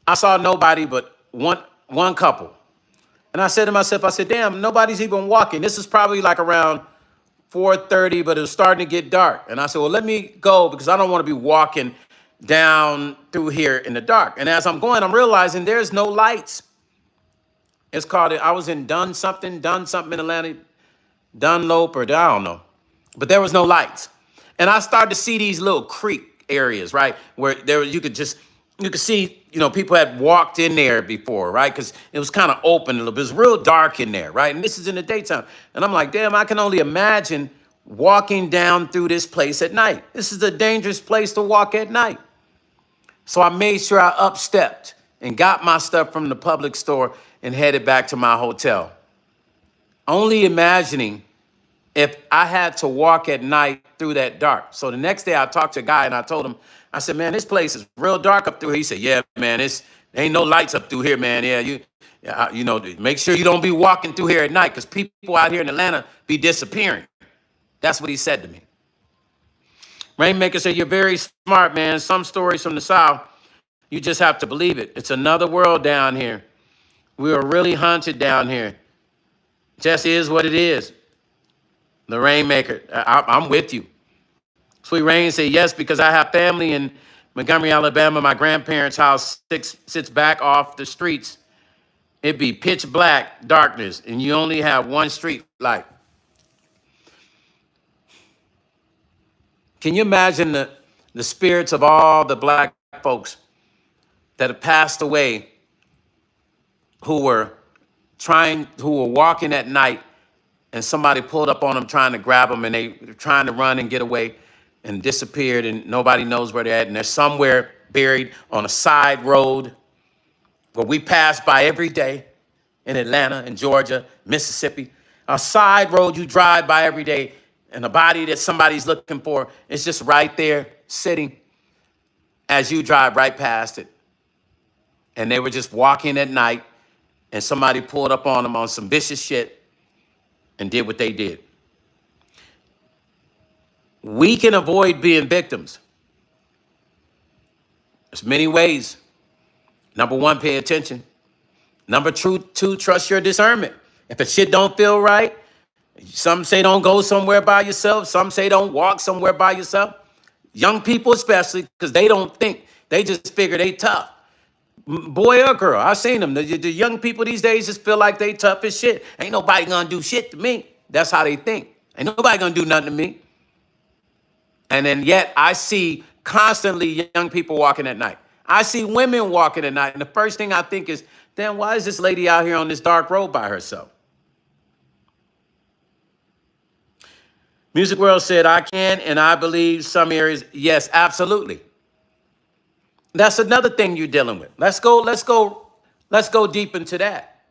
I saw nobody but one couple. And I said to myself, I said, damn, nobody's even walking. This is probably like around 4:30, but it was starting to get dark. And I said, well, let me go because I don't want to be walking down through here in the dark. And as I'm going, I'm realizing there's no lights. It's called, I was in done something in Atlanta, Dunlope, or I don't know. But there was no lights. And I started to see these little creek areas, right? Where you could see, people had walked in there before, right? Because it was kind of open a little bit. It was real dark in there, right? And this is in the daytime. And I'm like, damn, I can only imagine walking down through this place at night. This is a dangerous place to walk at night. So I made sure I upstepped and got my stuff from the public store and headed back to my hotel. Only imagining if I had to walk at night through that dark. So the next day I talked to a guy and I told him, I said, man, this place is real dark up through here. He said, yeah, man, there ain't no lights up through here, man. Yeah, make sure you don't be walking through here at night because people out here in Atlanta be disappearing. That's what he said to me. Rainmaker said, you're very smart, man. Some stories from the South, you just have to believe it. It's another world down here. We are really haunted down here. Just is what it is. The Rainmaker, I'm with you. Sweet Rain said, yes, because I have family in Montgomery, Alabama. My grandparents' house sits back off the streets. It'd be pitch black darkness, and you only have one street light. Can you imagine the spirits of all the black folks that have passed away who were walking at night and somebody pulled up on them trying to grab them and they were trying to run and get away and disappeared and nobody knows where they're at and they're somewhere buried on a side road where we pass by every day in Atlanta, in Georgia, Mississippi. A side road you drive by every day and a body that somebody's looking for is just right there sitting as you drive right past it. And they were just walking at night and somebody pulled up on them on some vicious shit and did what they did. We can avoid being victims. There's many ways. Number one, pay attention. Number two, trust your discernment. If a shit don't feel right, some say don't go somewhere by yourself. Some say don't walk somewhere by yourself. Young people especially, because they don't think. They just figure they tough. Boy or girl, I've seen them. The young people these days just feel like they tough as shit. Ain't nobody gonna do shit to me. That's how they think. Ain't nobody gonna do nothing to me. And then yet I see constantly young people walking at night. I see women walking at night. And the first thing I think is, damn, why is this lady out here on this dark road by herself? Music World said, I can and I believe some areas. Yes, absolutely. That's another thing you're dealing with. Let's go deep into that.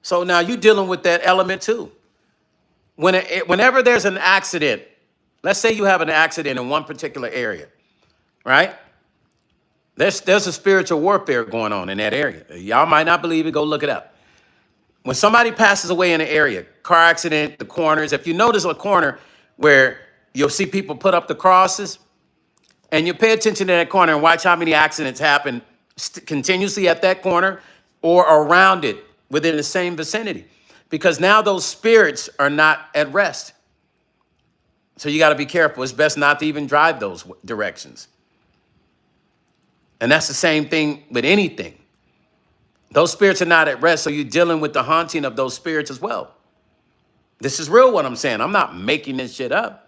So now you're dealing with that element too. Whenever there's an accident, let's say you have an accident in one particular area, right? There's a spiritual warfare going on in that area. Y'all might not believe it, go look it up. When somebody passes away in an area, car accident, the corners, if you notice a corner where you'll see people put up the crosses, and you pay attention to that corner and watch how many accidents happen continuously at that corner or around it within the same vicinity. Because now those spirits are not at rest. So you got to be careful. It's best not to even drive those directions. And that's the same thing with anything. Those spirits are not at rest, so you're dealing with the haunting of those spirits as well. This is real what I'm saying. I'm not making this shit up.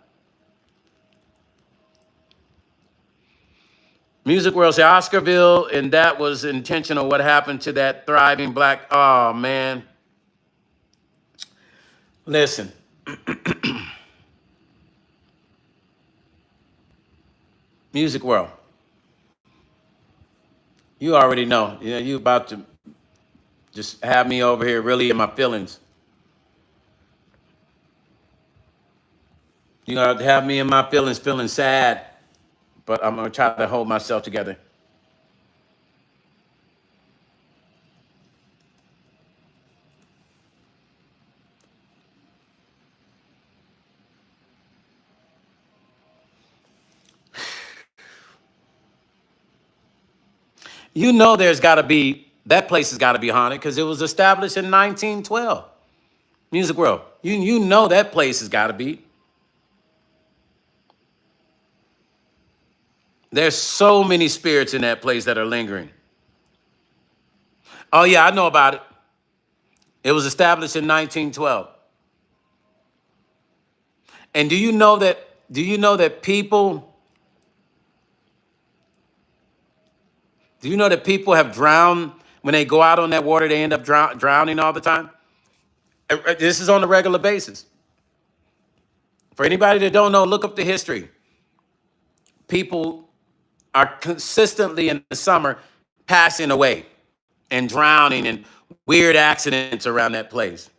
Music World say Oscarville, and that was intentional. What happened to that thriving black? Oh man, listen. Music World, you already know. Yeah, you about to just have me over here really in my feelings. You know, have me in my feelings, feeling sad, but I'm gonna try to hold myself together. You know, there's got to be that place has got to be haunted because it was established in 1912. Music World, you know that place has got to be. There's so many spirits in that place that are lingering. Oh yeah, I know about it. It was established in 1912. And do you know that? Do you know that people? Do you know that people have drowned when they go out on that water? They end up drowning all the time. This is on a regular basis. For anybody that don't know, look up the history. People are consistently in the summer passing away and drowning and weird accidents around that place.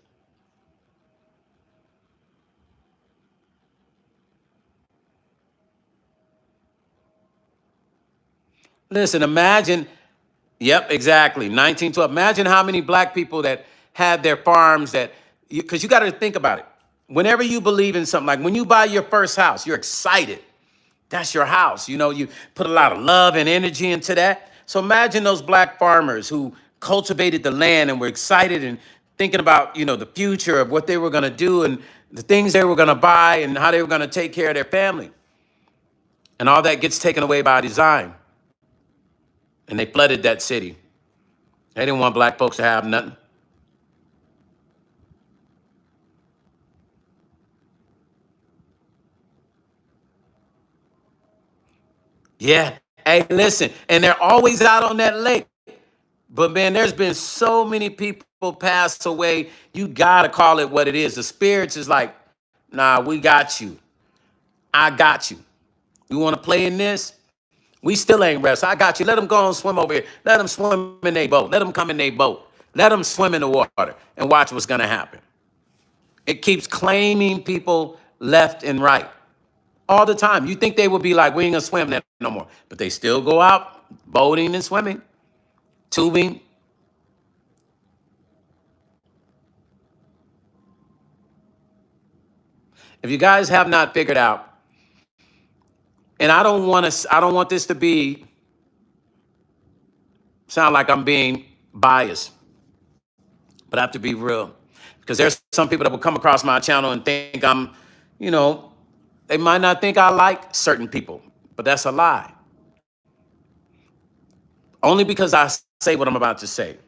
Listen, imagine, yep, exactly, 1912. Imagine how many black people that had their farms that, because you got to think about it. Whenever you believe in something, like when you buy your first house, you're excited. That's your house. You know, you put a lot of love and energy into that. So imagine those black farmers who cultivated the land and were excited and thinking about, you know, the future of what they were going to do and the things they were going to buy and how they were going to take care of their family. And all that gets taken away by design. And they flooded that city. They didn't want black folks to have nothing. Yeah. Hey, listen. And they're always out on that lake. But man, there's been so many people pass away. You gotta call it what it is. The spirits is like, nah, we got you. I got you. You want to play in this? We still ain't rest. I got you. Let them go and swim over here. Let them swim in their boat. Let them come in their boat. Let them swim in the water and watch what's gonna happen. It keeps claiming people left and right all the time. You think they would be like, we ain't gonna swim there no more, but they still go out boating and swimming, tubing. If you guys have not figured out, and I don't want this to be sound like I'm being biased, but I have to be real. Because there's some people that will come across my channel and think I'm, you know, they might not think I like certain people, but that's a lie. Only because I say what I'm about to say.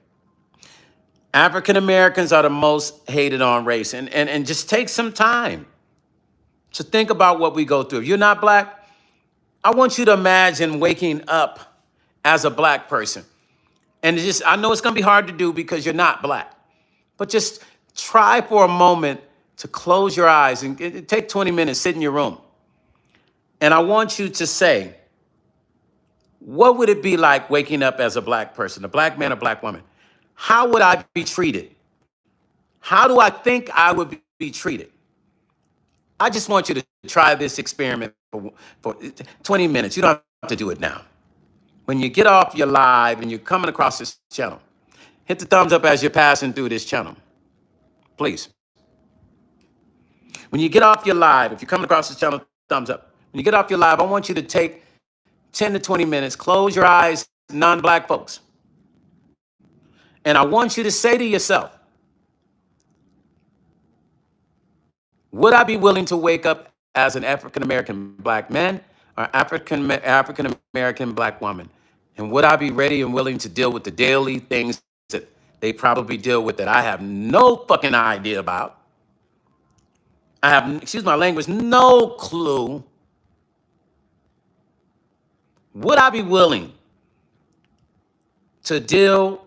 African Americans are the most hated on race. And just take some time to think about what we go through. If you're not black, I want you to imagine waking up as a black person. And it's just, I know it's gonna be hard to do because you're not black, but just try for a moment to close your eyes and take 20 minutes, sit in your room. And I want you to say, what would it be like waking up as a black person, a black man or black woman? How would I be treated? How do I think I would be treated? I just want you to try this experiment for 20 minutes. You don't have to do it now. When you get off your live and you're coming across this channel, hit the thumbs up as you're passing through this channel, please. When you get off your live, if you're coming across this channel, thumbs up. When you get off your live, I want you to take 10 to 20 minutes, close your eyes, non-black folks. And I want you to say to yourself, would I be willing to wake up as an African-American black man or African-American black woman? And would I be ready and willing to deal with the daily things that they probably deal with that I have no fucking idea about? I have, excuse my language, no clue. Would I be willing to deal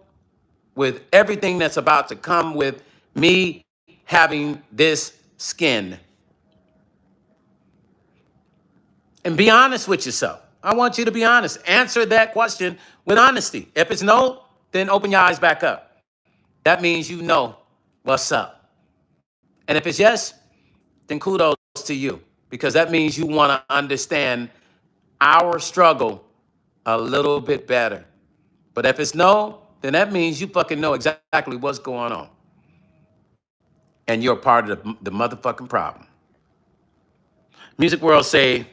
with everything that's about to come with me having this skin? And be honest with yourself. I want you to be honest. Answer that question with honesty. If it's no, then open your eyes back up. That means you know what's up. And if it's yes, then kudos to you, because that means you want to understand our struggle a little bit better. But if it's no, then that means you fucking know exactly what's going on. And you're part of the motherfucking problem. Music World say,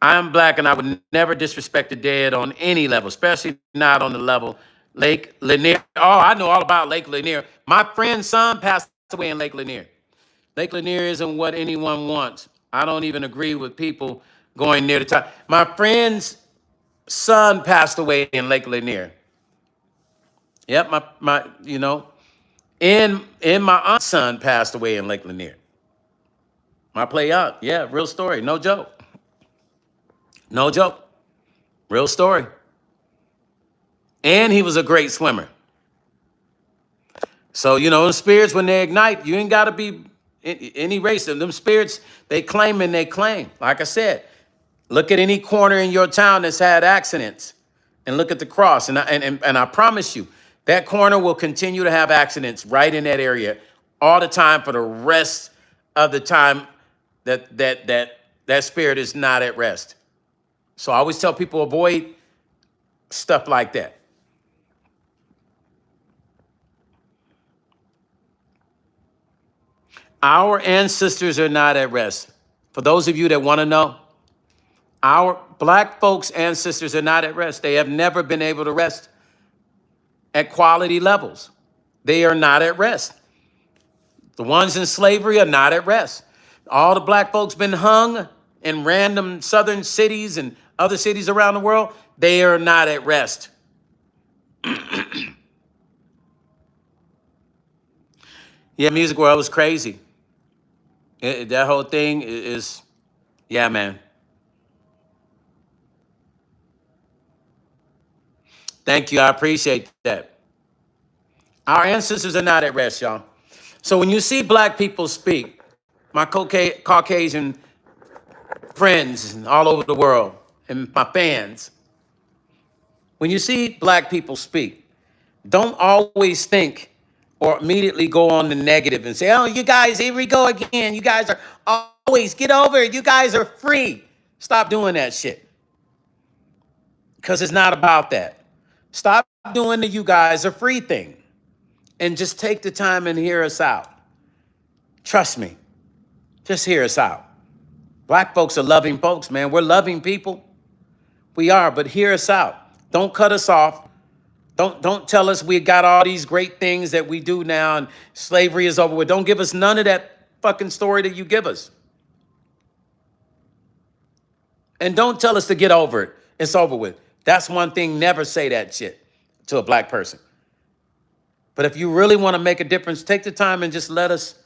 I'm black and I would never disrespect the dead on any level, especially not on the level Lake Lanier. Oh, I know all about Lake Lanier. My friend's son passed away in Lake Lanier. Lake Lanier isn't what anyone wants. I don't even agree with people going near the top. My friend's son passed away in Lake Lanier. Yep, and my aunt's son passed away in Lake Lanier. My play aunt, yeah, real story, no joke. No joke. Real story. And he was a great swimmer. So, the spirits, when they ignite, you ain't got to be any race. Them spirits, they claim and they claim. Like I said, look at any corner in your town that's had accidents and look at the cross. And I promise you, that corner will continue to have accidents right in that area all the time for the rest of the time that spirit is not at rest. So I always tell people, avoid stuff like that. Our ancestors are not at rest. For those of you that want to know, our black folks' ancestors are not at rest. They have never been able to rest at quality levels. They are not at rest. The ones in slavery are not at rest. All the black folks been hung in random southern cities and other cities around the world. They are not at rest. Yeah, Music World was crazy. That whole thing is, yeah, man. Thank you. I appreciate that. Our ancestors are not at rest, y'all. So when you see black people speak, my Caucasian friends all over the world and my fans, when you see black people speak, don't always think or immediately go on the negative and say, oh, you guys, here we go again. You guys are always, get over it. You guys are free. Stop doing that shit. Because it's not about that. Stop doing the you guys are free thing. And just take the time and hear us out. Trust me. Just hear us out. Black folks are loving folks, man. We're loving people. We are, but hear us out. Don't cut us off. Don't tell us we got all these great things that we do now and slavery is over with. Don't give us none of that fucking story that you give us. And don't tell us to get over it. It's over with. That's one thing. Never say that shit to a black person. But if you really want to make a difference, take the time and just let us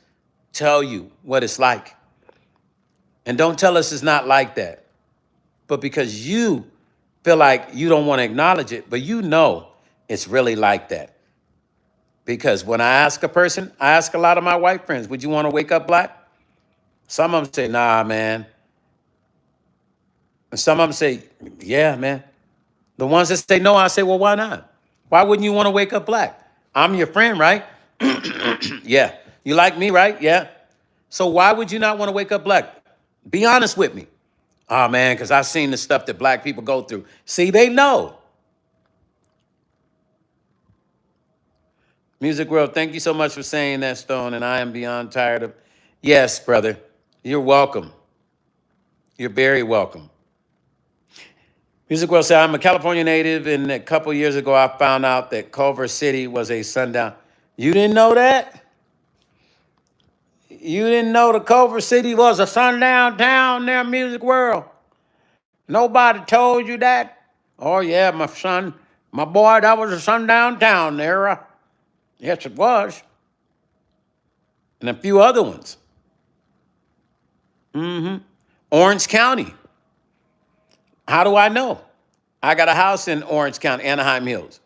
tell you what it's like. And don't tell us it's not like that. But because you feel like you don't want to acknowledge it, but you know it's really like that. Because when I ask a person, I ask a lot of my white friends, would you want to wake up black? Some of them say, nah, man. And some of them say, yeah, man. The ones that say no, I say, well, why not? Why wouldn't you want to wake up black? I'm your friend, right? Yeah. You like me, right? Yeah. So why would you not want to wake up black? Be honest with me. Oh, man, because I've seen the stuff that black people go through. See, they know. Music World, thank you so much for saying that, Stone, and I am beyond tired of... Yes, brother, you're welcome. You're very welcome. Music World said, I'm a California native, and a couple years ago, I found out that Culver City was a sundown. You didn't know that? You didn't know the Culver City was a sundown town there, Music World? Nobody told you that? Oh, yeah, my son, my boy, that was a sundown town there. Yes, it was. And a few other ones. Orange County. How do I know? I got a house in Orange County, Anaheim Hills.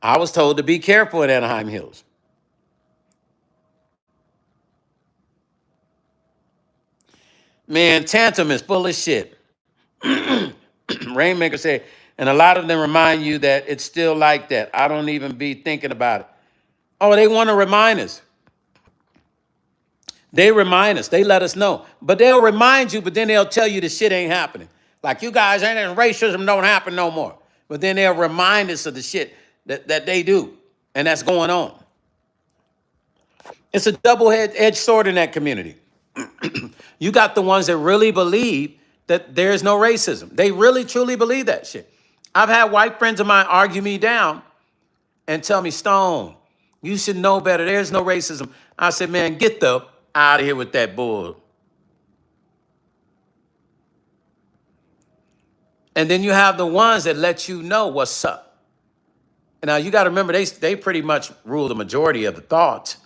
I was told to be careful in Anaheim Hills. Man, Tantum is full of shit. Rainmaker said, and a lot of them remind you that it's still like that. I don't even be thinking about it. Oh, they want to remind us. They remind us. They let us know. But they'll remind you, but then they'll tell you the shit ain't happening. Like, you guys ain't, racism don't happen no more. But then they'll remind us of the shit that they do. And that's going on. It's a double-edged sword in that community. You got the ones that really believe that there's no racism. They really, truly believe that shit. I've had white friends of mine argue me down and tell me, Stone, you should know better. There's no racism. I said, man, get the out of here with that bull. And then you have the ones that let you know what's up. And now you got to remember, they pretty much rule the majority of the thoughts.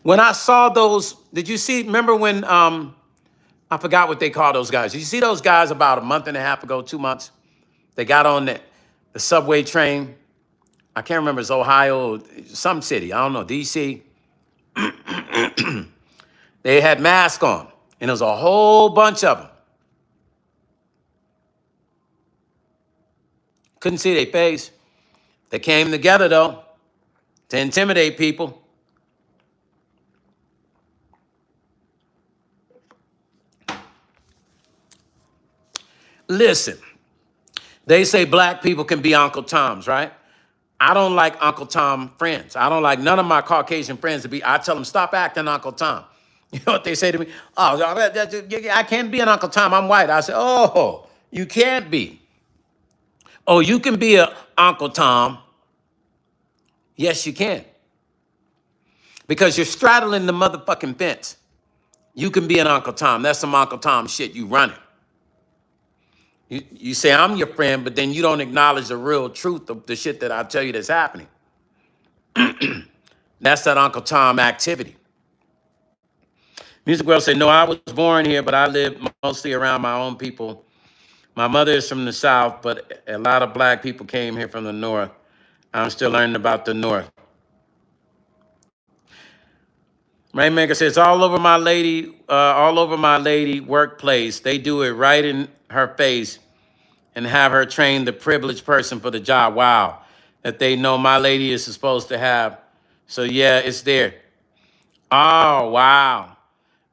When I saw those, did you see, remember when, I forgot what they call those guys. Did you see those guys about a month and a half ago, 2 months? They got on the subway train. I can't remember, it's Ohio, some city, I don't know, DC. They had masks on, and there was a whole bunch of them. Couldn't see their face. They came together, though, to intimidate people. Listen, they say black people can be Uncle Toms, right? I don't like Uncle Tom friends. I don't like none of my Caucasian friends to be, I tell them, stop acting Uncle Tom. You know what they say to me? Oh, I can't be an Uncle Tom. I'm white. I say, oh, you can't be. Oh, you can be a Uncle Tom. Yes, you can. Because you're straddling the motherfucking fence. You can be an Uncle Tom. That's some Uncle Tom shit you running. You say, I'm your friend, but then you don't acknowledge the real truth of the shit that I tell you that's happening. That's that Uncle Tom activity. Music World say, no, I was born here, but I live mostly around my own people. My mother is from the South, but a lot of black people came here from the North. I'm still learning about the North. Rainmaker says, all over my lady workplace. They do it right in her face and have her train the privileged person for the job. Wow. That they know my lady is supposed to have. So yeah, it's there. Oh, wow.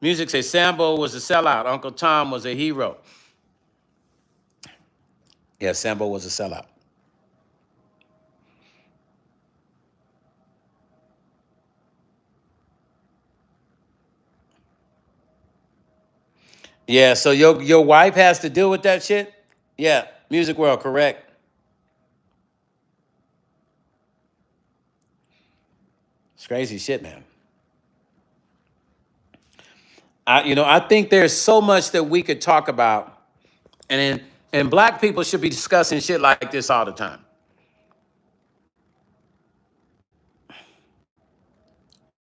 Music says Sambo was a sellout. Uncle Tom was a hero. Yeah, Sambo was a sellout. Yeah, so your wife has to deal with that shit? Yeah, Music World, correct. It's crazy shit, man. I think there's so much that we could talk about, and black people should be discussing shit like this all the time.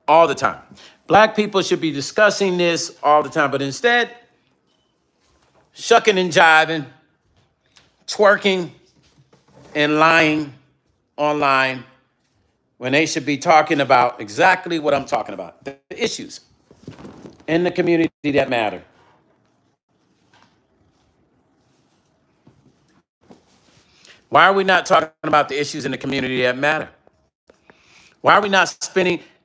All the time. Black people should be discussing this all the time, but instead, shucking and jiving, twerking and lying online when they should be talking about exactly what I'm talking about, the issues in the community that matter. Why are we not talking about the issues in the community that matter? Why are we not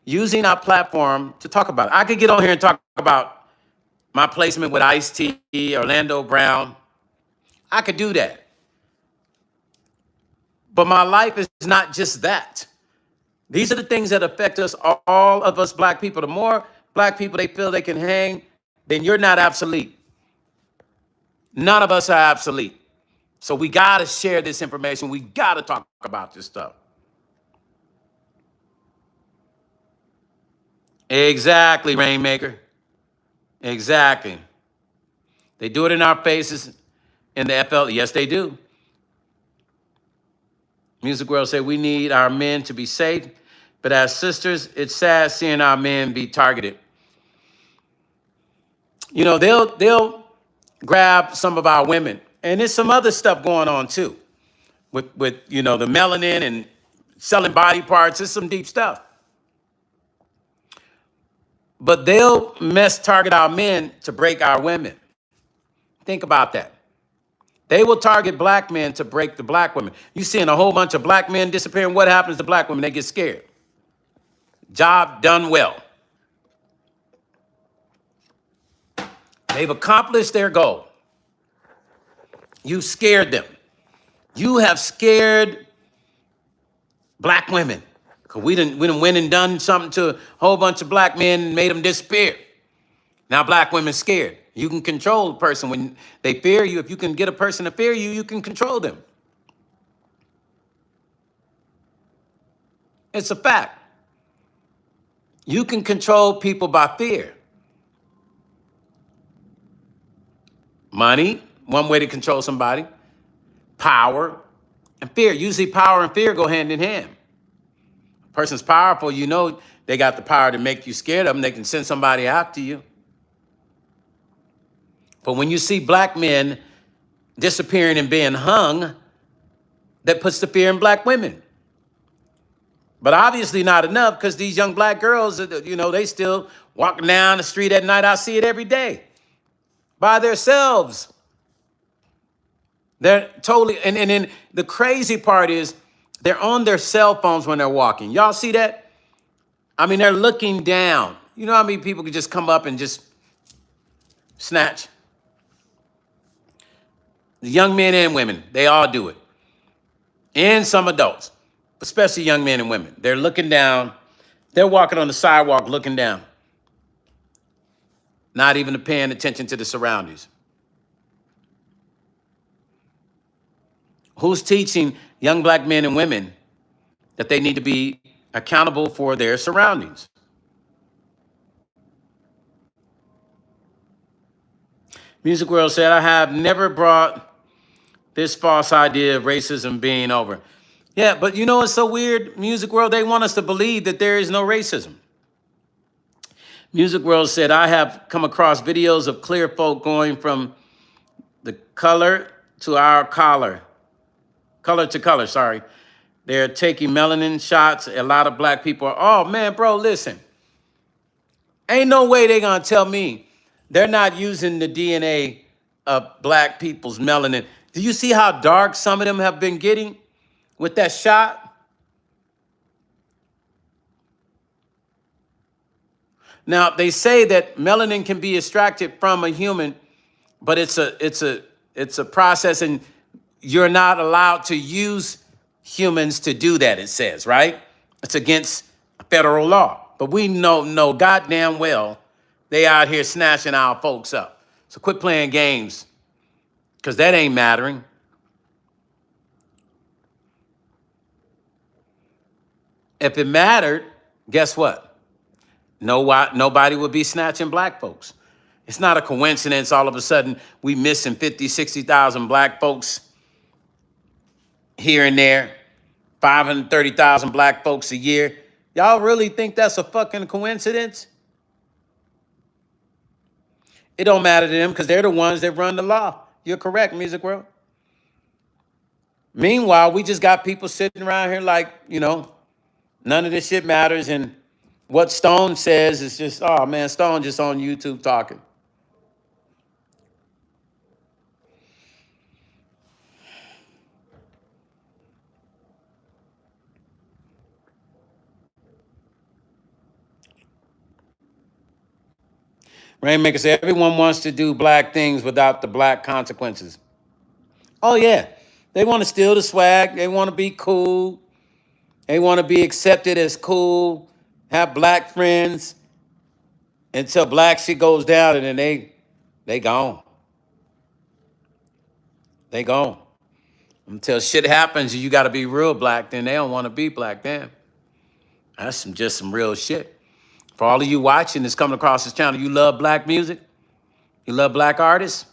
using our platform to talk about it? I could get on here and talk about my placement with Ice-T, Orlando Brown. I could do that. But my life is not just that. These are the things that affect us, all of us black people. The more black people they feel they can hang, then you're not obsolete. None of us are obsolete. So we got to share this information. We got to talk about this stuff. Exactly, Rainmaker. Exactly. They do it in our faces in the FL. Yes, they do. Music World say we need our men to be safe, but as sisters, it's sad seeing our men be targeted. They'll grab some of our women And there's some other stuff going on too with you know, the melanin and selling body parts. It's some deep stuff. But they'll target our men to break our women. Think about that. They will target black men to break the black women. You seeing a whole bunch of black men disappearing. What happens to black women? They get scared. Job done well. They've accomplished their goal. You scared them. You have scared black women. Because we done went and done something to a whole bunch of black men and made them disappear. Now black women scared. You can control a person when they fear you. If you can get a person to fear you, you can control them. It's a fact. You can control people by fear. Money, one way to control somebody. Power and fear. Usually power and fear go hand in hand. A person's powerful, you know they got the power to make you scared of them. They can send somebody after you. But when you see black men disappearing and being hung, that puts the fear in black women. But obviously not enough, because these young black girls, you know, they still walking down the street at night. I see it every day. By themselves. They're totally, and then the crazy part is they're on their cell phones when they're walking. Y'all see that? I mean, they're looking down. You know how many people could just come up and just snatch? The young men and women, they all do it. And some adults, especially young men and women. They're looking down. They're walking on the sidewalk looking down. Not even paying attention to the surroundings. Who's teaching young black men and women that they need to be accountable for their surroundings? Music World said, I have never brought this false idea of racism being over. Yeah, but you know what's so weird? Music World, they want us to believe that there is no racism. Music World said, I have come across videos of clear folk going from the color to our color to color, sorry. They're taking melanin shots. A lot of black people are, oh man, bro, listen. Ain't no way they're gonna tell me they're not using the DNA of black people's melanin. Do you see how dark some of them have been getting with that shot? Now, they say that melanin can be extracted from a human, but it's a process, and you're not allowed to use humans to do that, it says, right? It's against federal law. But we know goddamn well they out here snatching our folks up. So quit playing games, because that ain't mattering. If it mattered, guess what? Nobody would be snatching black folks. It's not a coincidence all of a sudden we missing 50, 60,000 black folks here and there, 530,000 black folks a year. Y'all really think that's a fucking coincidence? It don't matter to them because they're the ones that run the law. You're correct, Music World. Meanwhile, we just got people sitting around here like, you know, none of this shit matters. And what Stone says is just, oh man, Stone just on YouTube talking. Rainmaker said, everyone wants to do black things without the black consequences. Oh yeah, they want to steal the swag. They want to be cool. They want to be accepted as cool, have black friends until black shit goes down, and then they gone. They gone. Until shit happens, you got to be real black, then they don't want to be black then. That's just some real shit. For all of you watching that's coming across this channel, you love black music? You love black artists?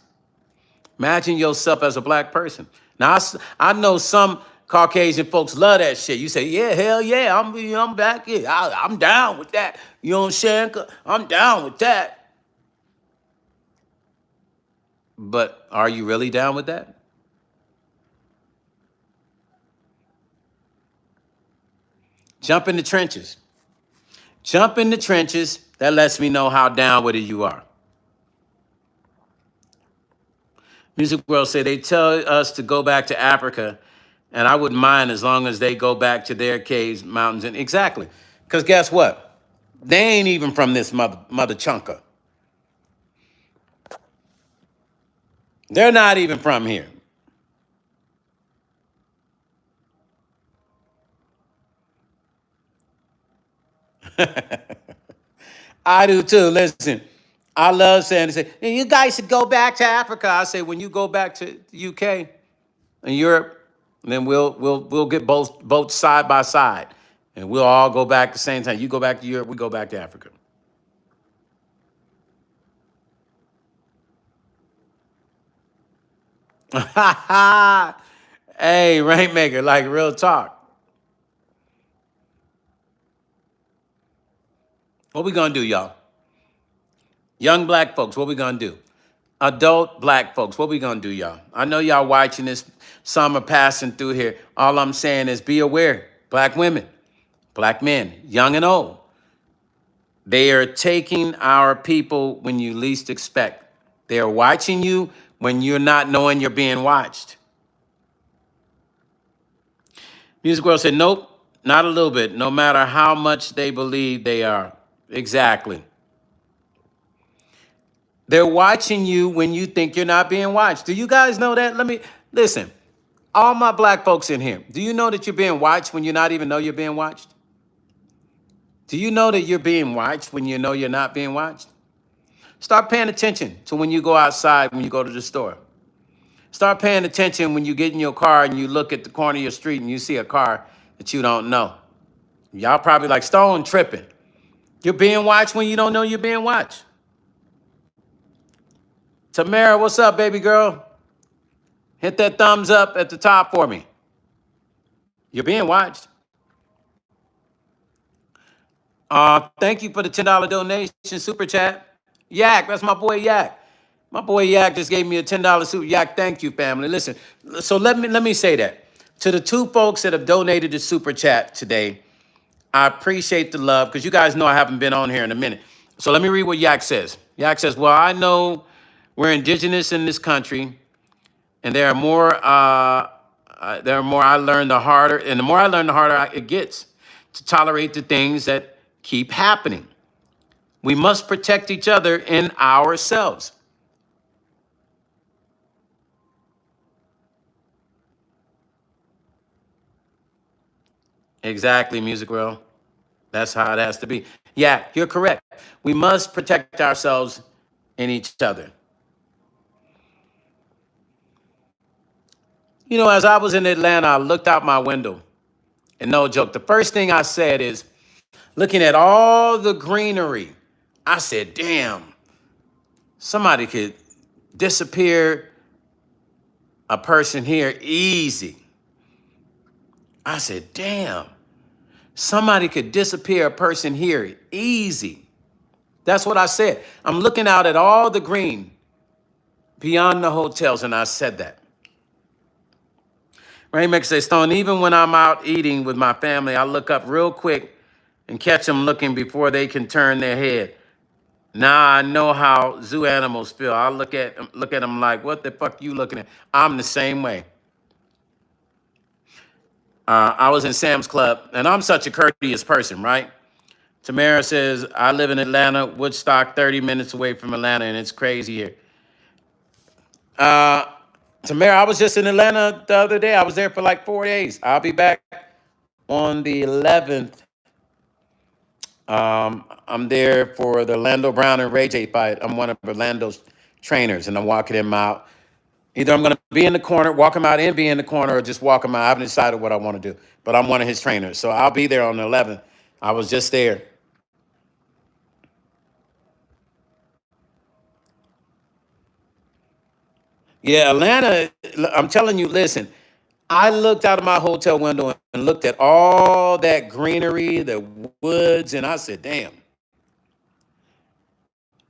Imagine yourself as a black person. Now, I know some Caucasian folks love that shit. You say, yeah, hell yeah, I'm back here. I'm down with that. You know what I'm saying? I'm down with that. But are you really down with that? Jump in the trenches. Jump in the trenches. That lets me know how down with it you are. Music World say they tell us to go back to Africa, and I wouldn't mind as long as they go back to their caves, mountains, and exactly. Because guess what? They ain't even from this mother chunker. They're not even from here. I do too. Listen, I love saying, they say, "Hey, you guys should go back to Africa." I say, when you go back to the UK and Europe, then we'll get both side by side, and we'll all go back at the same time. You go back to Europe, we go back to Africa. Hey, Rainmaker, like real talk. What we gonna do, y'all? Young black folks, what we gonna do? Adult black folks, what we gonna do, y'all? I know y'all watching this. Some are passing through here. All I'm saying is be aware. Black women, black men, young and old. They are taking our people when you least expect. They are watching you when you're not knowing you're being watched. Music World said, nope, not a little bit, no matter how much they believe they are. Exactly. They're watching you when you think you're not being watched. Do you guys know that? Let me, listen, all my black folks in here, do you know that you're being watched when you not even know you're being watched? Do you know that you're being watched when you know you're not being watched? Start paying attention to when you go outside, when you go to the store. Start paying attention when you get in your car and you look at the corner of your street and you see a car that you don't know. Y'all probably like, Stone tripping. You're being watched when you don't know you're being watched. Tamara, what's up, baby girl? Hit that thumbs up at the top for me. You're being watched. Thank you for the $10 donation super chat. Yak, that's my boy Yak. My boy Yak just gave me a $10 super. Yak, thank you, family. Listen, so let me say that. To the two folks that have donated the super chat today, I appreciate the love because you guys know I haven't been on here in a minute. So let me read what Yak says. Yak says, well, I know we're indigenous in this country, and there are more I learn, the harder, and the more I learn, the harder it gets to tolerate the things that keep happening. We must protect each other and ourselves. Exactly, Music World. That's how it has to be. Yeah, you're correct. We must protect ourselves and each other. You know, as I was in Atlanta, I looked out my window, and no joke, the first thing I said is, looking at all the greenery, I said, damn, somebody could disappear a person here easy. I said, damn, somebody could disappear a person here easy. That's what I said. I'm looking out at all the green beyond the hotels, and I said that. Rainmaker says, Stone, even when I'm out eating with my family, I look up real quick and catch them looking before they can turn their head. Now I know how zoo animals feel. I look at them like, what the fuck you looking at? I'm the same way. I was in Sam's Club, and I'm such a courteous person, right? Tamara says, I live in Atlanta, Woodstock, 30 minutes away from Atlanta, and it's crazy here. Tamara, I was just in Atlanta the other day. I was there for like 4 days. I'll be back on the 11th. I'm there for the Orlando Brown and Ray J fight. I'm one of Orlando's trainers, and I'm walking him out. Either I'm going to be in the corner, walk him out and be in the corner, or just walk him out. I haven't decided what I want to do, but I'm one of his trainers. So I'll be there on the 11th. I was just there. Yeah, Atlanta, I'm telling you, listen, I looked out of my hotel window and looked at all that greenery, the woods, and I said, damn.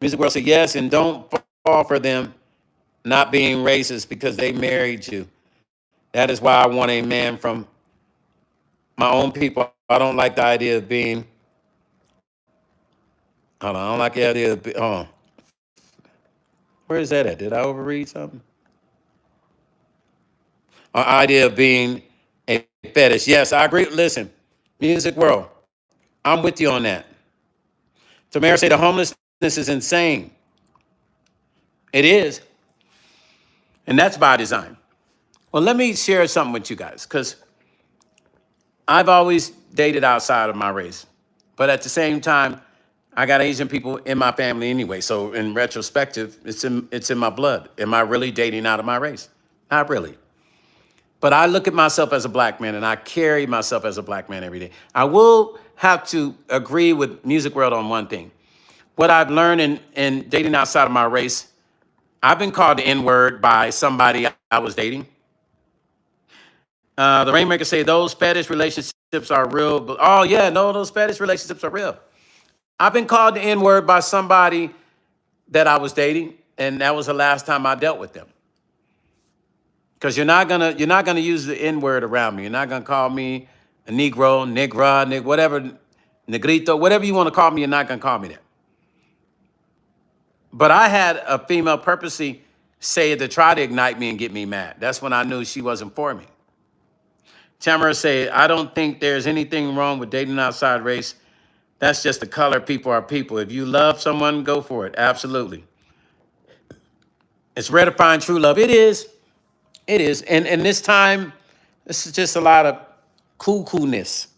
Music World said, yes, and don't fall for them not being racist because they married you. That is why I want a man from my own people. I don't like the idea of being. Hold on, I don't like the idea of. Oh, where is that at? Did I overread something? Idea of being a fetish. Yes, I agree. Listen, music world, I'm with you on that. Tamara say the homelessness is insane. It is, and that's by design. Well, let me share something with you guys, because I've always dated outside of my race, but at the same time, I got Asian people in my family anyway. So in retrospective, it's in my blood. Am I really dating out of my race? Not really. But I look at myself as a black man, and I carry myself as a black man every day. I will have to agree with Music World on one thing. What I've learned in dating outside of my race, I've been called the N-word by somebody I was dating. The Rainmaker say those fetish relationships are real. But, oh, yeah, no, those fetish relationships are real. I've been called the N-word by somebody that I was dating, and that was the last time I dealt with them. Because you're not gonna use the N-word around me. You're not gonna call me a Negro, Negra, whatever, Negrito, whatever you want to call me. You're not gonna call me that. But I had a female purposely say it to try to ignite me and get me mad. That's when I knew she wasn't for me. Tamara say, I don't think there's anything wrong with dating outside race. That's just the color. People are people. If you love someone, go for it. Absolutely. It's rare to find true love. It is. It is. And this time, this is just a lot of coolness.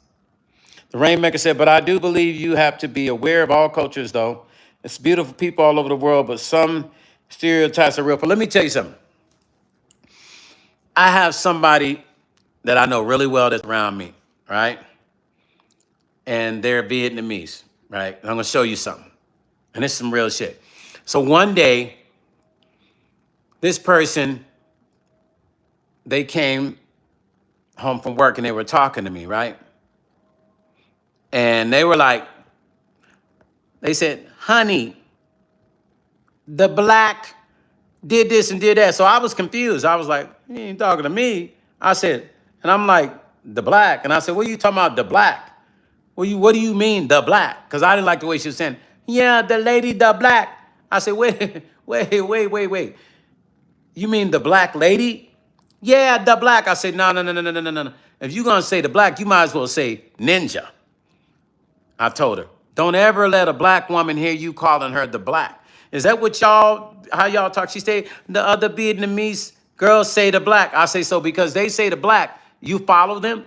The Rainmaker said, but I do believe you have to be aware of all cultures, though. It's beautiful people all over the world, but some stereotypes are real. But let me tell you something. I have somebody that I know really well that's around me, right? And they're Vietnamese, right? And I'm going to show you something. And this is some real shit. So one day, this person, they came home from work and they were talking to me, right? And they were like, they said, honey, the black did this and did that. So I was confused. I was like, you ain't talking to me. I said, and I'm like, the black. And I said, what are you talking about, the black? What do you mean, the black? Because I didn't like the way she was saying, yeah, the lady, the black. I said, wait. You mean the black lady? Yeah, the black. I said, no. If you're going to say the black, you might as well say ninja. I told her, don't ever let a black woman hear you calling her the black. Is that what how y'all talk? She said, the other Vietnamese girls say the black. I say, so because they say the black, you follow them?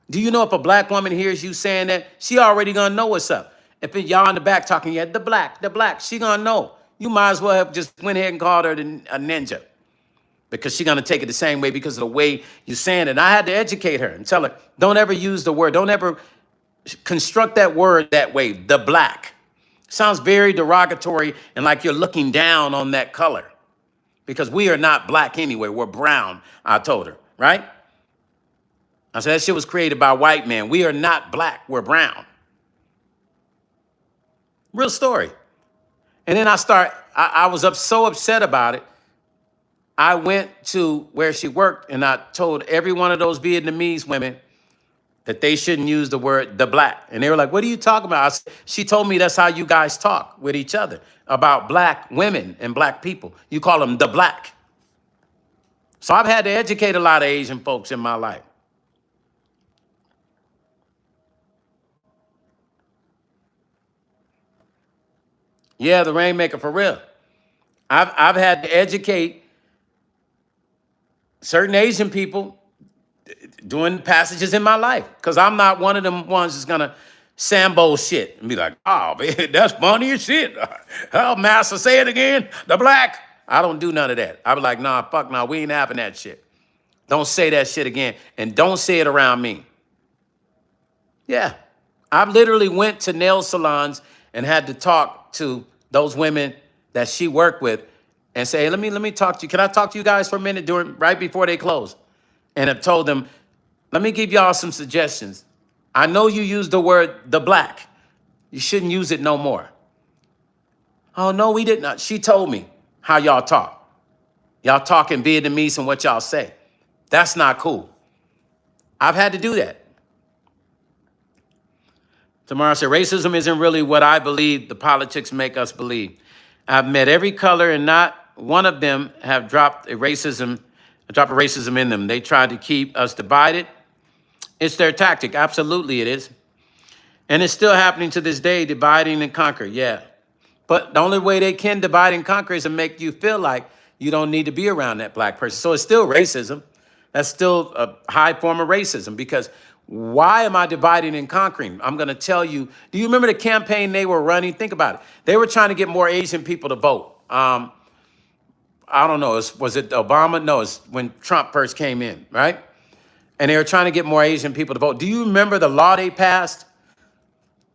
Do you know if a black woman hears you saying that, she already gonna know what's up. If y'all in the back talking, yeah, the black, she gonna know. You might as well have just went ahead and called her a ninja, because she's gonna take it the same way because of the way you're saying it. And I had to educate her and tell her, don't ever use the word, don't ever construct that word that way, the black. Sounds very derogatory and like you're looking down on that color, because we are not black anyway, we're brown, I told her, right? I said, that shit was created by white men. We are not black, we're brown. Real story. And then I was so upset about it. I went to where she worked and I told every one of those Vietnamese women that they shouldn't use the word the black. And they were like, what are you talking about? She told me that's how you guys talk with each other about black women and black people. You call them the black. So I've had to educate a lot of Asian folks in my life. Yeah, the Rainmaker, for real. I've had to educate certain Asian people doing passages in my life, because I'm not one of them ones that's gonna Sambo shit and be like, oh, man, that's funny as shit. Oh, master, say it again, the black. I don't do none of that. I be like, nah, fuck, nah, we ain't having that shit. Don't say that shit again, and don't say it around me. Yeah, I literally went to nail salons and had to talk to those women that she worked with and say, hey, let me talk to you. Can I talk to you guys for a minute right before they close? And have told them, let me give y'all some suggestions. I know you use the word the black. You shouldn't use it no more. Oh, no, we did not. She told me how y'all talk. Y'all talk in Vietnamese and what y'all say. That's not cool. I've had to do that. Tamara said, racism isn't really what I believe the politics make us believe. I've met every color and not one of them have a drop of racism in them. They try to keep us divided. It's their tactic. Absolutely it is. And it's still happening to this day, dividing and conquer. Yeah. But the only way they can divide and conquer is to make you feel like you don't need to be around that black person. So it's still racism. That's still a high form of racism because why am I dividing and conquering? I'm going to tell you. Do you remember the campaign they were running? Think about it. They were trying to get more Asian people to vote. I don't know. Was it Obama? No, it's when Trump first came in, right? And they were trying to get more Asian people to vote. Do you remember the law they passed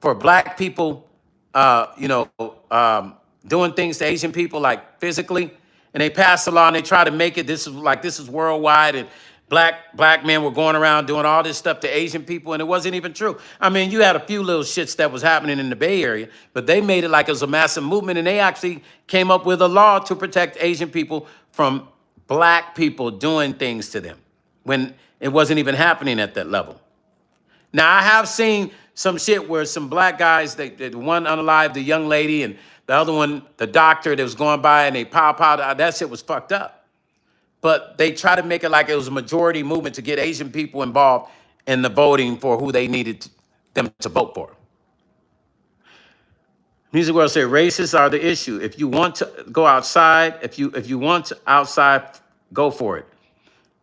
for black people, doing things to Asian people, like physically? And they passed the law and they tried to make it, this is worldwide, and black men were going around doing all this stuff to Asian people, and it wasn't even true. I mean, you had a few little shits that was happening in the Bay Area, but they made it like it was a massive movement, and they actually came up with a law to protect Asian people from black people doing things to them when it wasn't even happening at that level. Now, I have seen some shit where some black guys, they one unalived the young lady, and the other one, the doctor that was going by, and they pow. That shit was fucked up. But they try to make it like it was a majority movement to get Asian people involved in the voting for who they needed them to vote for. Music World said, racists are the issue. If you want to go outside, if you want to outside, go for it.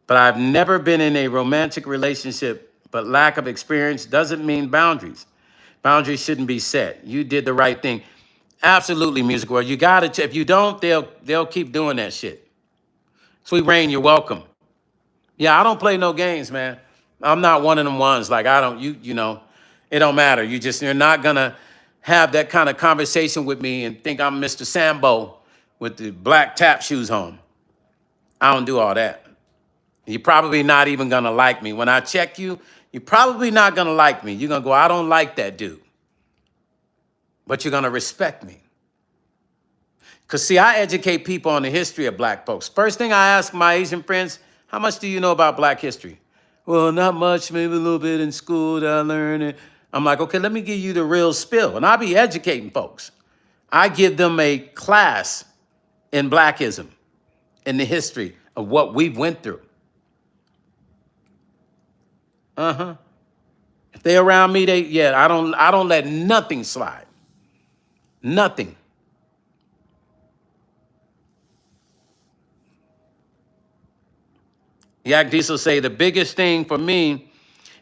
But I've never been in a romantic relationship, but lack of experience doesn't mean boundaries. Boundaries shouldn't be set. You did the right thing. Absolutely, Music World. You got to, if you don't, they'll keep doing that shit. Sweet Rain, you're welcome. Yeah, I don't play no games, man. I'm not one of them ones. Like, I don't, you know, it don't matter. You're not going to have that kind of conversation with me and think I'm Mr. Sambo with the black tap shoes on. I don't do all that. You're probably not even going to like me. When I check you, you're probably not going to like me. You're going to go, I don't like that dude. But you're going to respect me. Because, see, I educate people on the history of black folks. First thing I ask my Asian friends, how much do you know about black history? Well, not much, maybe a little bit in school that I learned it. I'm like, okay, let me give you the real spill. And I'll be educating folks. I give them a class in blackism, in the history of what we went through. If they around me, I don't let nothing slide. Nothing. Yak Diesel say the biggest thing for me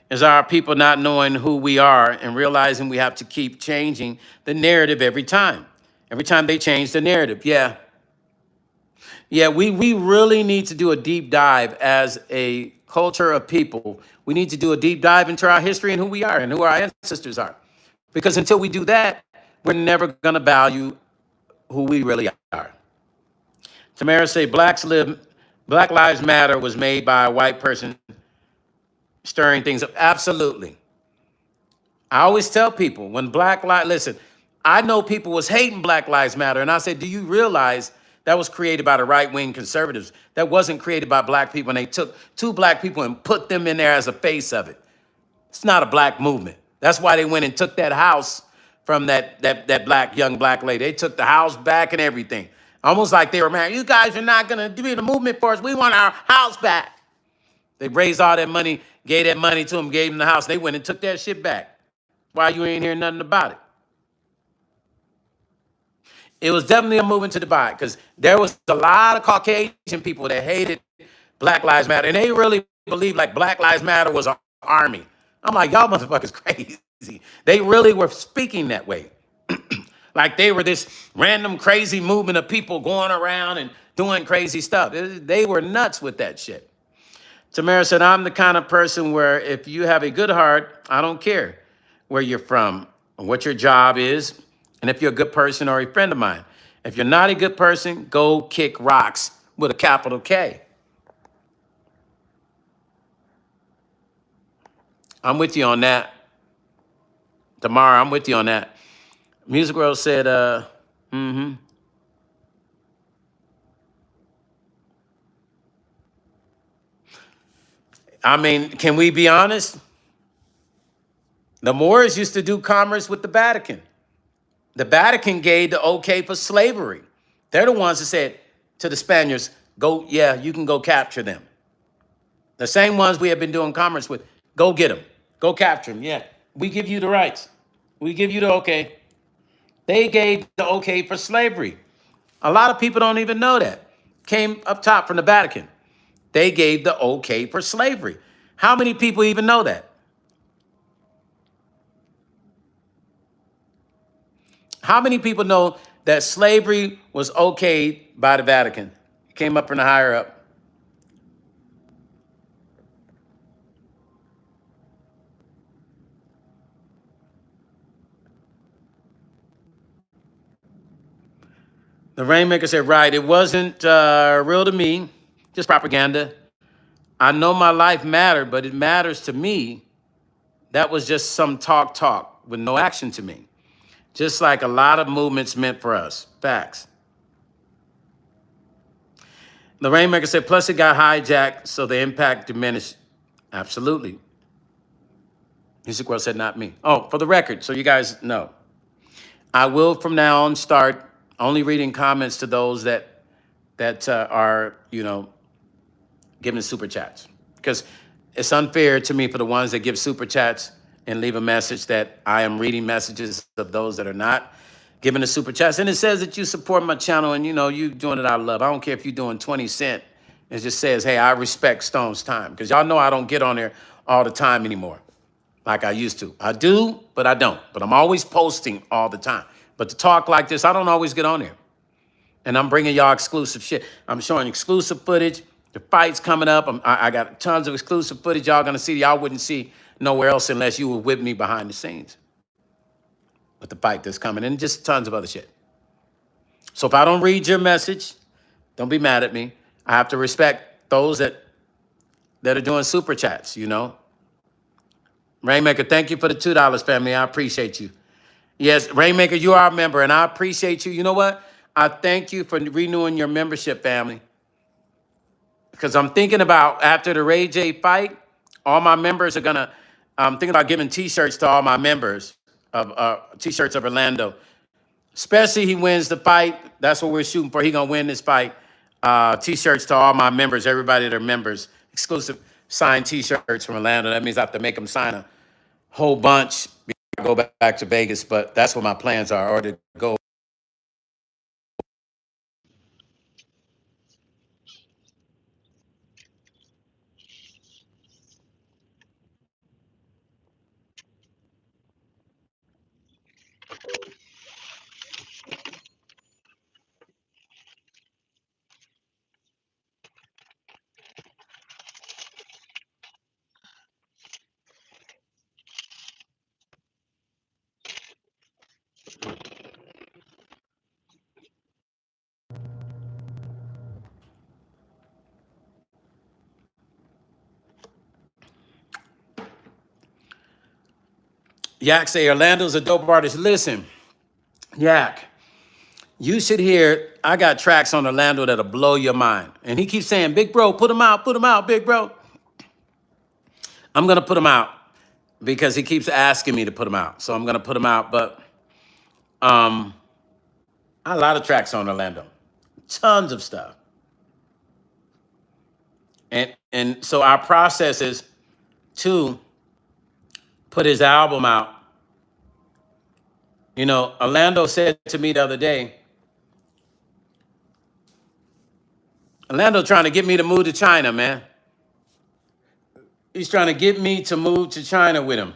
is our people not knowing who we are and realizing we have to keep changing the narrative every time. Every time they change the narrative. Yeah. Yeah, we really need to do a deep dive as a culture of people. We need to do a deep dive into our history and who we are and who our ancestors are. Because until we do that, we're never going to value who we really are. Tamara say, Black Lives Matter was made by a white person stirring things up. Absolutely. I always tell people when listen, I know people was hating Black Lives Matter. And I said, do you realize that was created by the right-wing conservatives? That wasn't created by black people. And they took two black people and put them in there as a face of it. It's not a black movement. That's why they went and took that house from that young black lady. They took the house back and everything. Almost like they were mad. You guys are not going to do the movement for us. We want our house back. They raised all that money, gave that money to them, gave them the house. They went and took that shit back. Why you ain't hearing nothing about it? It was definitely a movement to divide because there was a lot of Caucasian people that hated Black Lives Matter. And they really believed like Black Lives Matter was an army. I'm like, y'all motherfuckers crazy. They really were speaking that way. Like they were this random crazy movement of people going around and doing crazy stuff. They were nuts with that shit. Tamara said, I'm the kind of person where if you have a good heart, I don't care where you're from, what your job is, and if you're a good person or a friend of mine. If you're not a good person, go kick rocks with a capital K. I'm with you on that. Tamara, I'm with you on that. Music World said, I mean, can we be honest? The Moors used to do commerce with the Vatican. The Vatican gave the okay for slavery. They're the ones that said to the Spaniards, go, yeah, you can go capture them. The same ones we have been doing commerce with, go get them. Go capture them. Yeah, we give you the rights. We give you the okay. They gave the okay for slavery. A lot of people don't even know that. Came up top from the Vatican. They gave the okay for slavery. How many people even know that? How many people know that slavery was okayed by the Vatican? It came up from the higher up. The Rainmaker said, right, it wasn't real to me, just propaganda. I know my life mattered, but it matters to me. That was just some talk with no action to me. Just like a lot of movements meant for us. Facts. The Rainmaker said, plus it got hijacked, so the impact diminished. Absolutely. Music World said, not me. Oh, for the record, so you guys know. I will from now on start only reading comments to those that are, giving super chats. Because it's unfair to me for the ones that give super chats and leave a message that I am reading messages of those that are not giving the super chats. And it says that you support my channel and, you doing it out of love. I don't care if you're doing 20 cents. It just says, hey, I respect Stone's time. Because y'all know I don't get on there all the time anymore like I used to. I do, but I don't. But I'm always posting all the time. But to talk like this, I don't always get on there. And I'm bringing y'all exclusive shit. I'm showing exclusive footage. The fight's coming up. I got tons of exclusive footage y'all gonna see. Y'all wouldn't see nowhere else unless you were with me behind the scenes. With the fight that's coming and just tons of other shit. So if I don't read your message, don't be mad at me. I have to respect those that are doing super chats, Rainmaker, thank you for the $2, family. I appreciate you. Yes, Rainmaker, you are a member, and I appreciate you. You know what? I thank you for renewing your membership, family. Because I'm thinking about after the Ray J fight, all my members are gonna. I'm thinking about giving T-shirts to all my members of T-shirts of Orlando. Especially he wins the fight. That's what we're shooting for. He gonna win this fight. T-shirts to all my members, everybody that are members, exclusive signed T-shirts from Orlando. That means I have to make them sign a whole bunch before I go back to Vegas. But that's what my plans are, or to go. Yak say Orlando's a dope artist. Listen, Yak, you should hear. I got tracks on Orlando that'll blow your mind. And he keeps saying, "Big bro, put them out, big bro." I'm gonna put them out because he keeps asking me to put them out. So I'm gonna put them out. But um, a lot of tracks on Orlando, tons of stuff. And so our process is to put his album out. Orlando said to me the other day, Orlando trying to get me to move to China, man. He's trying to get me to move to China with him.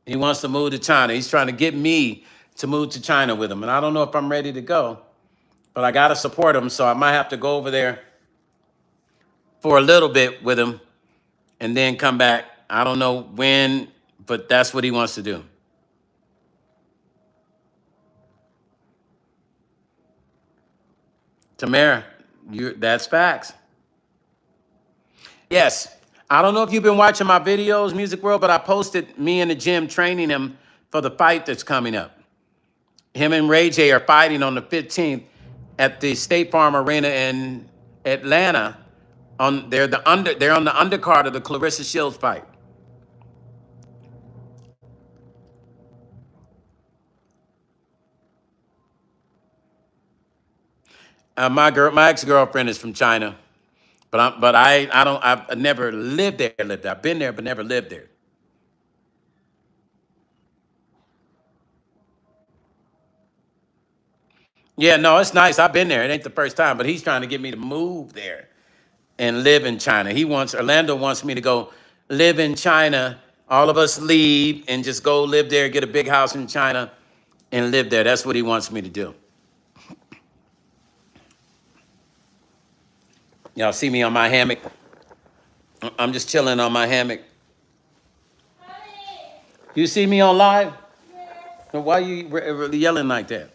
He wants to move to China. He's trying to get me to move to China with him. And I don't know if I'm ready to go, but I got to support him. So I might have to go over there for a little bit with him and then come back. I don't know when, but that's what he wants to do. Tamara, that's facts. Yes. I don't know if you've been watching my videos, Music World, but I posted me in the gym training him for the fight that's coming up. Him and Ray J are fighting on the 15th at the State Farm Arena in Atlanta They're on the undercard of the Clarissa Shields fight. My ex-girlfriend is from China, I've never lived there. I've been there, but never lived there. Yeah, no, it's nice. I've been there. It ain't the first time, but he's trying to get me to move there and live in China. Orlando wants me to go live in China. All of us leave and just go live there, get a big house in China and live there. That's what he wants me to do. Y'all see me on my hammock? I'm just chilling on my hammock. You see me on live? So why are you really yelling like that?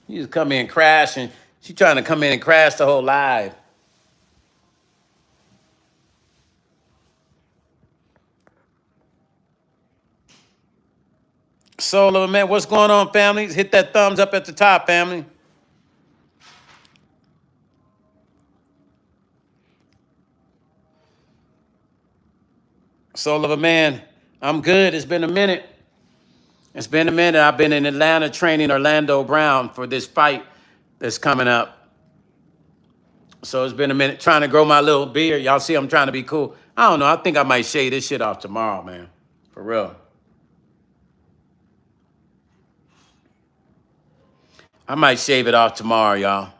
You just come in and crash, and she's trying to come in and crash the whole live. Solo, man, what's going on, family? Hit that thumbs up at the top, family. Soul of a man, I'm good. It's been a minute. It's been a minute. I've been in Atlanta training Orlando Brown for this fight that's coming up. So it's been a minute trying to grow my little beard. Y'all see I'm trying to be cool. I don't know. I think I might shave this shit off tomorrow, man. For real. I might shave it off tomorrow, y'all.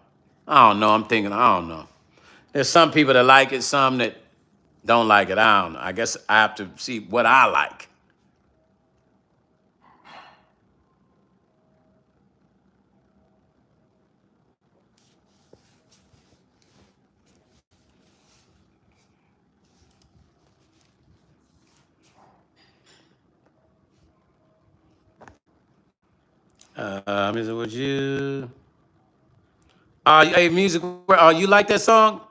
I don't know. I don't know. There's some people that like it, some that don't like it. I don't know. I guess I have to see what I like. Is it with you? Hey, music. You like that song?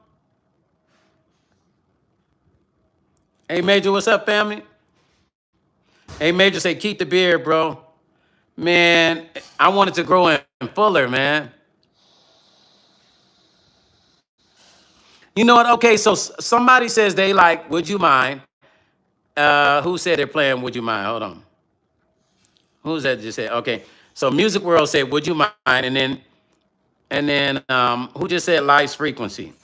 Hey, Major, what's up, family? Hey, Major, say keep the beard, bro. Man, I want it to grow in fuller, man. You know what? Okay, so somebody says they like Would You Mind? Who said they're playing Would You Mind? Hold on. Who's that just said? Okay, so Music World said Would You Mind? And then who just said Life's Frequency?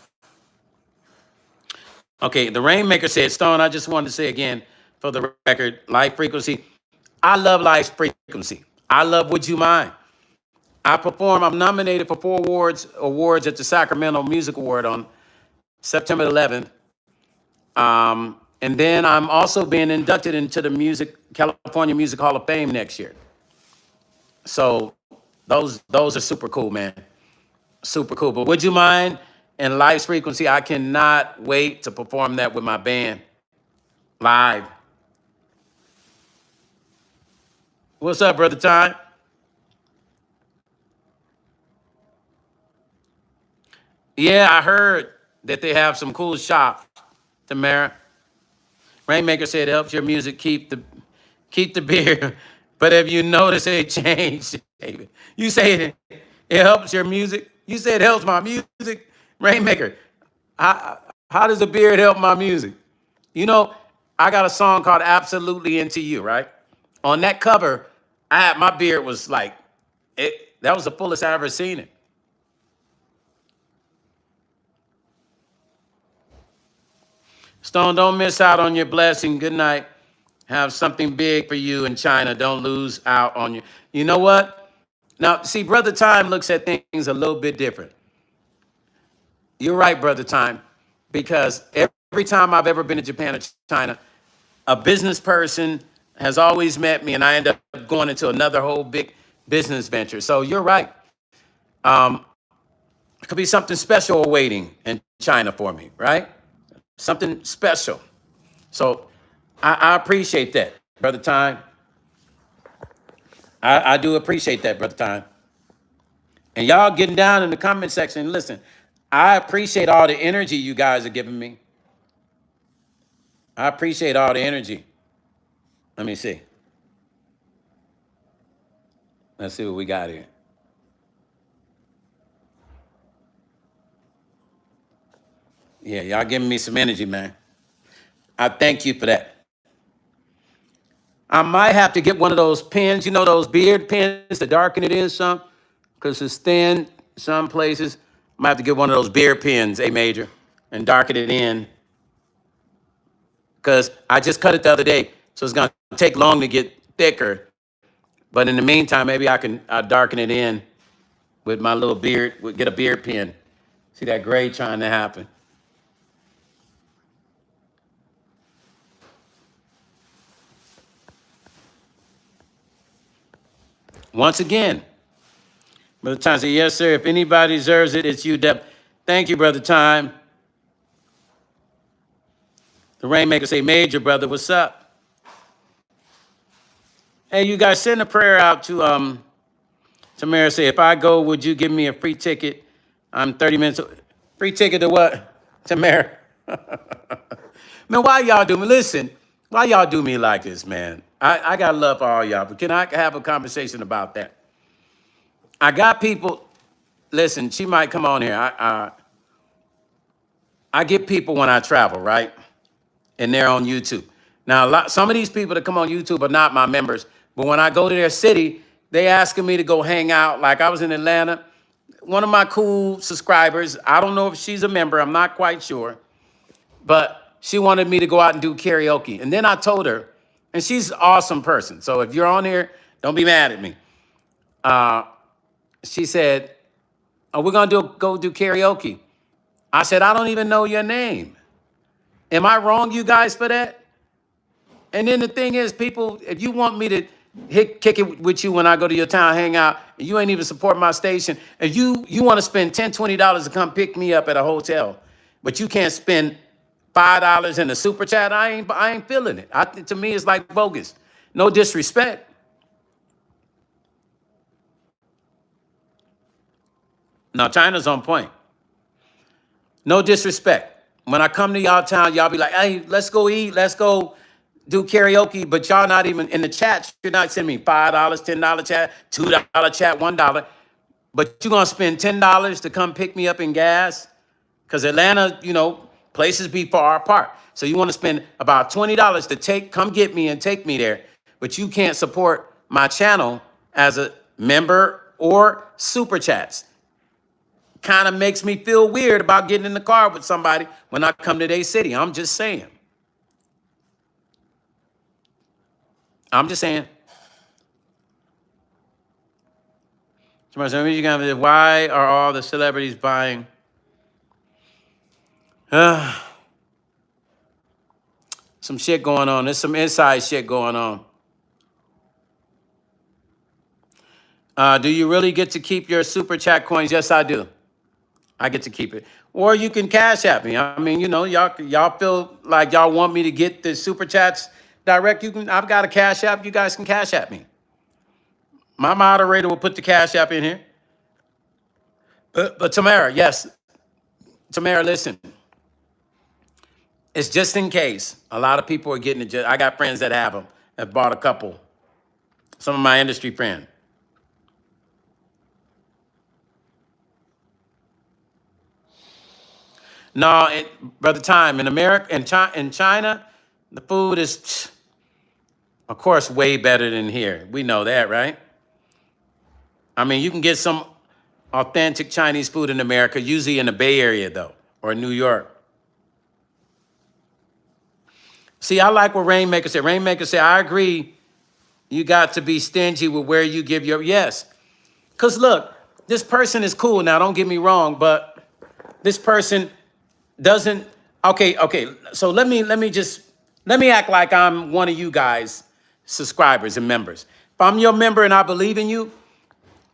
Okay, the Rainmaker said Stone. I just wanted to say again for the record, Life Frequency. I love Life's Frequency. I love Would You Mind? I'm nominated for 4 awards at the Sacramento Music Award on September 11th. And then I'm also being inducted into the California Music Hall of Fame next year. So those are super cool, man. Super cool. But Would You Mind and Life's Frequency, I cannot wait to perform that with my band live. What's up, Brother Ty? Yeah, I heard that they have some cool shops, Tamara. Rainmaker said it helps your music keep the beer. But have you noticed a change, David? You say it helps your music. You said it helps my music. Rainmaker, how, how does the beard help my music? You know, I got a song called Absolutely Into You, right? On that cover, my beard was like, that was the fullest I ever seen it. Stone, don't miss out on your blessing. Good night. Have something big for you in China. Don't lose out on you. You know what? Now, see, Brother Time looks at things a little bit different. You're right, Brother Time, because every time I've ever been to Japan or China, a business person has always met me, and I end up going into another whole big business venture. So you're right. Um, it could be something special awaiting in China for me, right? Something special. So I appreciate that, Brother Time. I do appreciate that, Brother Time. And y'all getting down in the comment section. Listen, I appreciate all the energy you guys are giving me. I appreciate all the energy. Let me see. Let's see what we got here. Yeah, y'all giving me some energy, man. I thank you for that. I might have to get one of those pens, you know, those beard pens, to darken it in some, because it's thin some places. I might have to get one of those beard pens, A Major, and darken it in, because I just cut it the other day, so it's going to take long to get thicker. But in the meantime, maybe I can darken it in with my little beard, get a beard pen. See that gray trying to happen. Once again, Brother Time said, yes, sir. If anybody deserves it, it's you, Deb. Thank you, Brother Time. The Rainmaker say, Major, brother, what's up? Hey, you guys, send a prayer out to Tamara. Say, if I go, would you give me a free ticket? I'm 30 minutes. Free ticket to what? Tamara. Man, why y'all do me? Listen, why y'all do me like this, man? I got love for all y'all, but can I have a conversation about that? I got people, listen, she might come on here. I get people when I travel, right? And they're on YouTube. Now, some of these people that come on YouTube are not my members, but when I go to their city, they asking me to go hang out. Like I was in Atlanta, one of my cool subscribers, I don't know if she's a member, I'm not quite sure, but she wanted me to go out and do karaoke. And then I told her, and she's an awesome person, so if you're on here, don't be mad at me. She said, oh, we're gonna go do karaoke. I said, I don't even know your name. Am I wrong, you guys, for that? And then the thing is, people, if you want me to kick it with you when I go to your town, hang out, and you ain't even support my station, and you want to spend $10, $20 to come pick me up at a hotel, but you can't spend $5 in a super chat, I ain't feeling it. To me, it's like bogus. No disrespect. No, China's on point. No disrespect. When I come to y'all town, y'all be like, hey, let's go eat, let's go do karaoke, but y'all not even in the chat. You're not sending me $5, $10 chat, $2 chat, $1. But you're gonna spend $10 to come pick me up in gas? Because Atlanta, you know, places be far apart. So you want to spend about $20 to come get me and take me there, but you can't support my channel as a member or super chats. Kind of makes me feel weird about getting in the car with somebody when I come to their city. I'm just saying. I'm just saying. Why are all the celebrities buying? Some shit going on. There's some inside shit going on. Do you really get to keep your super chat coins? Yes, I do. I get to keep it. Or you can cash at me. I mean, you know, y'all feel like y'all want me to get the super chats direct. I've got a cash app. You guys can cash at me. My moderator will put the cash app in here. But Tamara, yes. Tamara, listen. It's just in case. A lot of people are getting it. I got friends that have them. Have bought a couple. Some of my industry friends. No, Brother Time, in America, in China, the food is, of course, way better than here. We know that, right? I mean, you can get some authentic Chinese food in America, usually in the Bay Area, though, or New York. See, I like what Rainmaker said. Rainmaker said, I agree, you got to be stingy with where you give your, yes. Because look, this person is cool. Now, don't get me wrong, but this person doesn't, okay. So let me act like I'm one of you guys, subscribers and members. If I'm your member and I believe in you,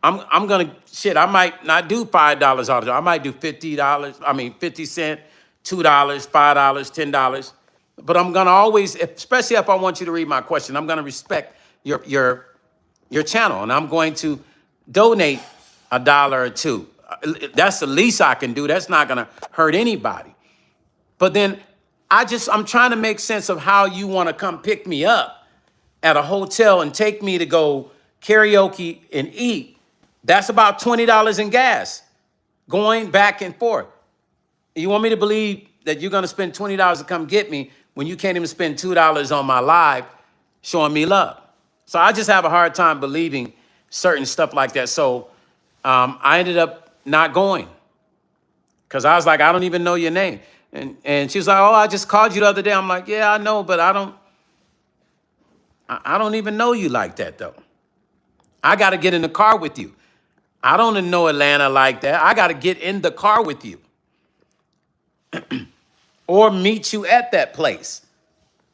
I'm gonna, I might not do $5 all the time. I might do $50, 50 cents, $2, $5, $10. But I'm gonna always, especially if I want you to read my question, I'm gonna respect your channel, and I'm going to donate $1 or $2. That's the least I can do. That's not gonna hurt anybody. But then I'm trying to make sense of how you want to come pick me up at a hotel and take me to go karaoke and eat. That's about $20 in gas going back and forth. You want me to believe that you're going to spend $20 to come get me when you can't even spend $2 on my live showing me love. So I just have a hard time believing certain stuff like that. So I ended up not going because I was like, I don't even know your name. And she was like, oh, I just called you the other day. I'm like, yeah, I know, but I don't even know you like that, though. I got to get in the car with you. I don't know Atlanta like that. I got to get in the car with you or meet you at that place.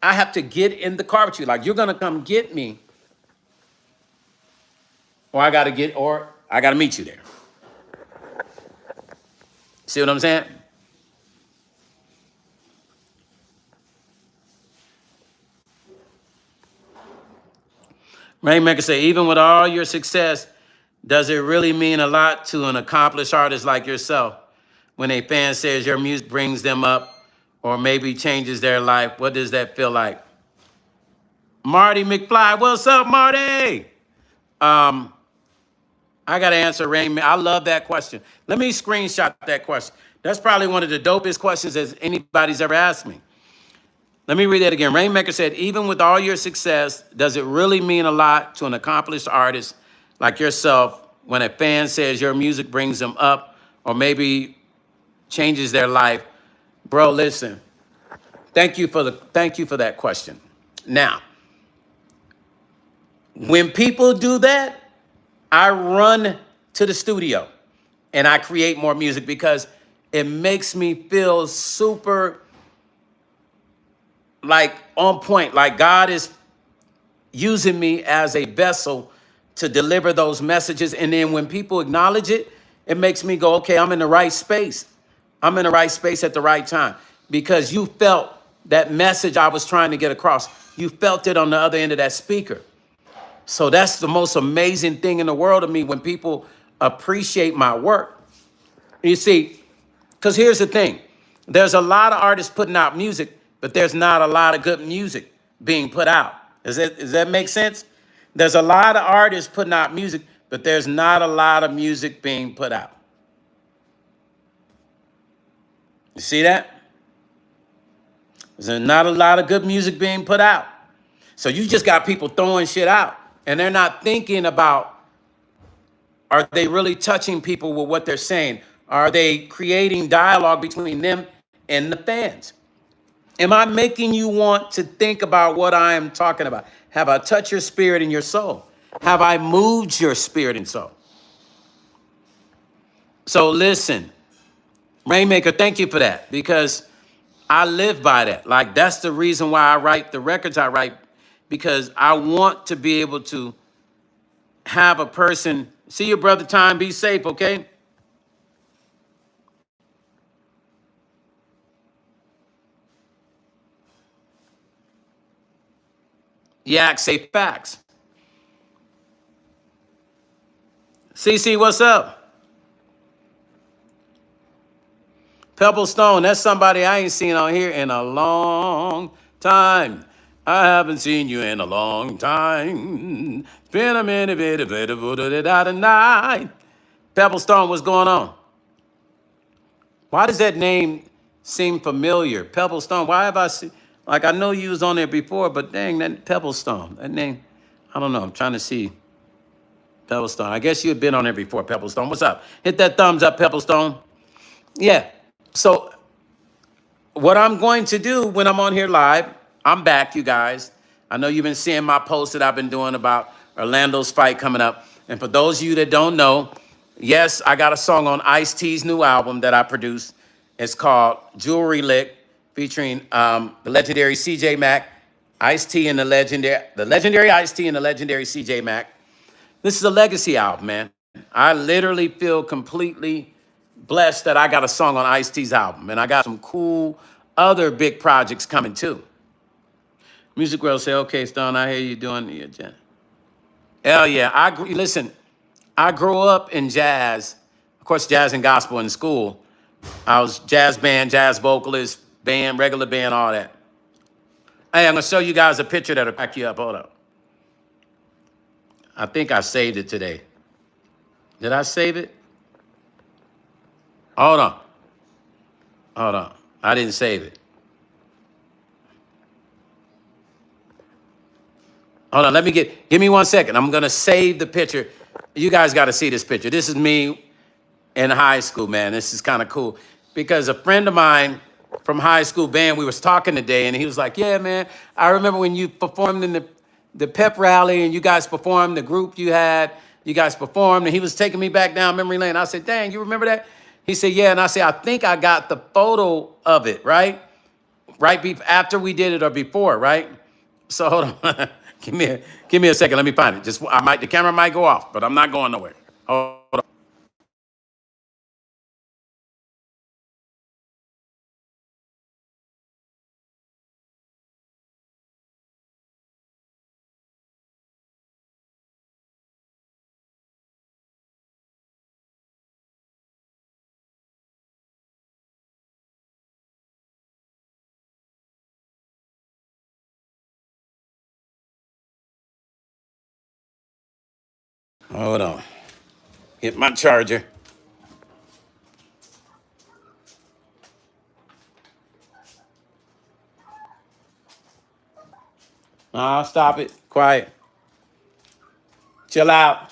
I have to get in the car with you. Like, you're going to come get me, or I got to meet you there. See what I'm saying? Rainmaker say, even with all your success, does it really mean a lot to an accomplished artist like yourself when a fan says your music brings them up or maybe changes their life? What does that feel like? Marty McFly, what's up, Marty? I got to answer Rainmaker. I love that question. Let me screenshot that question. That's probably one of the dopest questions that anybody's ever asked me. Let me read that again. Rainmaker said, even with all your success, does it really mean a lot to an accomplished artist like yourself when a fan says your music brings them up or maybe changes their life? Bro, listen. Thank you for that question. Now, when people do that, I run to the studio and I create more music because it makes me feel super like on point, like God is using me as a vessel to deliver those messages. And then when people acknowledge it, it makes me go, okay, I'm in the right space. I'm in the right space at the right time because you felt that message I was trying to get across. You felt it on the other end of that speaker. So that's the most amazing thing in the world to me when people appreciate my work. You see, because here's the thing. There's a lot of artists putting out music, but there's not a lot of good music being put out. Does that make sense? There's a lot of artists putting out music, but there's not a lot of music being put out. You see that? There's not a lot of good music being put out. So you just got people throwing shit out, and they're not thinking about, are they really touching people with what they're saying? Are they creating dialogue between them and the fans? Am I making you want to think about what I am talking about? Have I touched your spirit and your soul? Have I moved your spirit and soul? So listen, Rainmaker, thank you for that because I live by that. Like, that's the reason why I write the records I write, because I want to be able to have a person, see your brother Time, be safe, okay? Yak, say facts. CC, what's up? Pebble Stone, that's somebody I ain't seen on here in a long time. I haven't seen you in a long time. It's been a minute, night. Pebble Stone, what's going on? Why does that name seem familiar? Pebble Stone, why have I seen, like I know you was on there before, but dang, that Pebble Stone, that name, I don't know, I'm trying to see. Pebble Stone, I guess you had been on there before, Pebble Stone. What's up? Hit that thumbs up, Pebble Stone. Yeah, so what I'm going to do when I'm on here live, I'm back, you guys. I know you've been seeing my posts that I've been doing about Orlando's fight coming up. And for those of you that don't know, yes, I got a song on Ice-T's new album that I produced. It's called Jewelry Lick, featuring the legendary CJ Mack, Ice-T and the legendary Ice-T and the legendary CJ Mack. This is a legacy album, man. I literally feel completely blessed that I got a song on Ice-T's album, and I got some cool other big projects coming too. Music World say, okay, Stone, I hear you doing it, Jen. Hell yeah. Listen, I grew up in jazz, of course, jazz and gospel in school. I was jazz band, jazz vocalist, band, regular band, all that. Hey, I'm gonna show you guys a picture that'll crack you up. Hold up. I think I saved it today. Did I save it? Hold on. Hold on. I didn't save it. Hold on, give me 1 second. I'm gonna save the picture. You guys got to see this picture. This is me in high school, man. This is kind of cool because a friend of mine from high school band, we was talking today, and he was like, "Yeah, man, I remember when you performed in the pep rally, and you guys performed. The group you guys performed, and he was taking me back down memory lane." I said, "Dang, you remember that?" He said, "Yeah," and I said, "I think I got the photo of it, right? After we did it or before, right?" So hold on, give me a second. Let me find it. The camera might go off, but I'm not going nowhere. Hold on. Hold on. Hit my charger. No, stop it. Quiet. Chill out.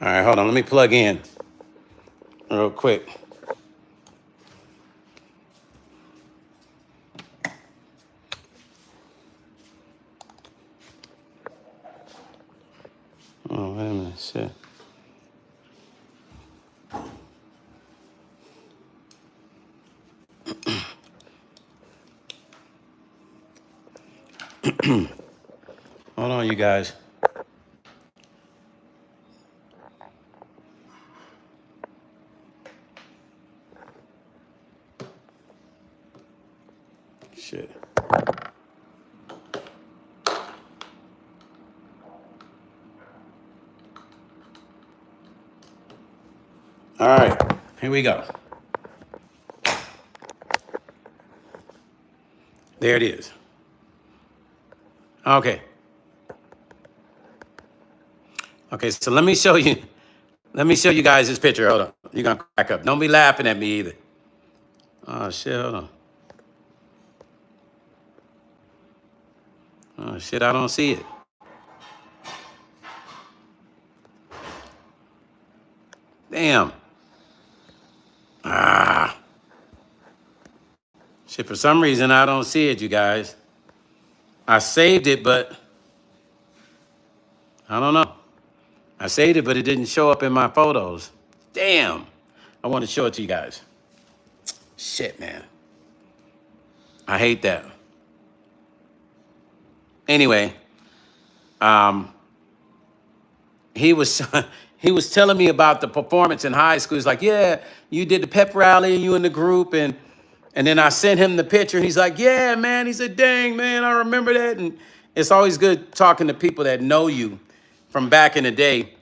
All right, hold on. Let me plug in real quick. Oh, wait a minute. Shit. Hold on, you guys. Shit. All right, here we go. There it is. Okay. Okay, so let me show you. Let me show you guys this picture. Hold on. You're going to crack up. Don't be laughing at me either. Oh, shit. Hold on. Oh, shit. I don't see it. Damn. Ah. Shit, for some reason, I don't see it, you guys. I saved it, but I don't know. I saved it, but it didn't show up in my photos. Damn. I want to show it to you guys. Shit, man. I hate that. Anyway, he was he was telling me about the performance in high school. He's like, "Yeah, you did the pep rally and you in the group." And then I sent him the picture, and he's like, "Yeah, man." He said, "Dang, man, I remember that." And it's always good talking to people that know you from back in the day,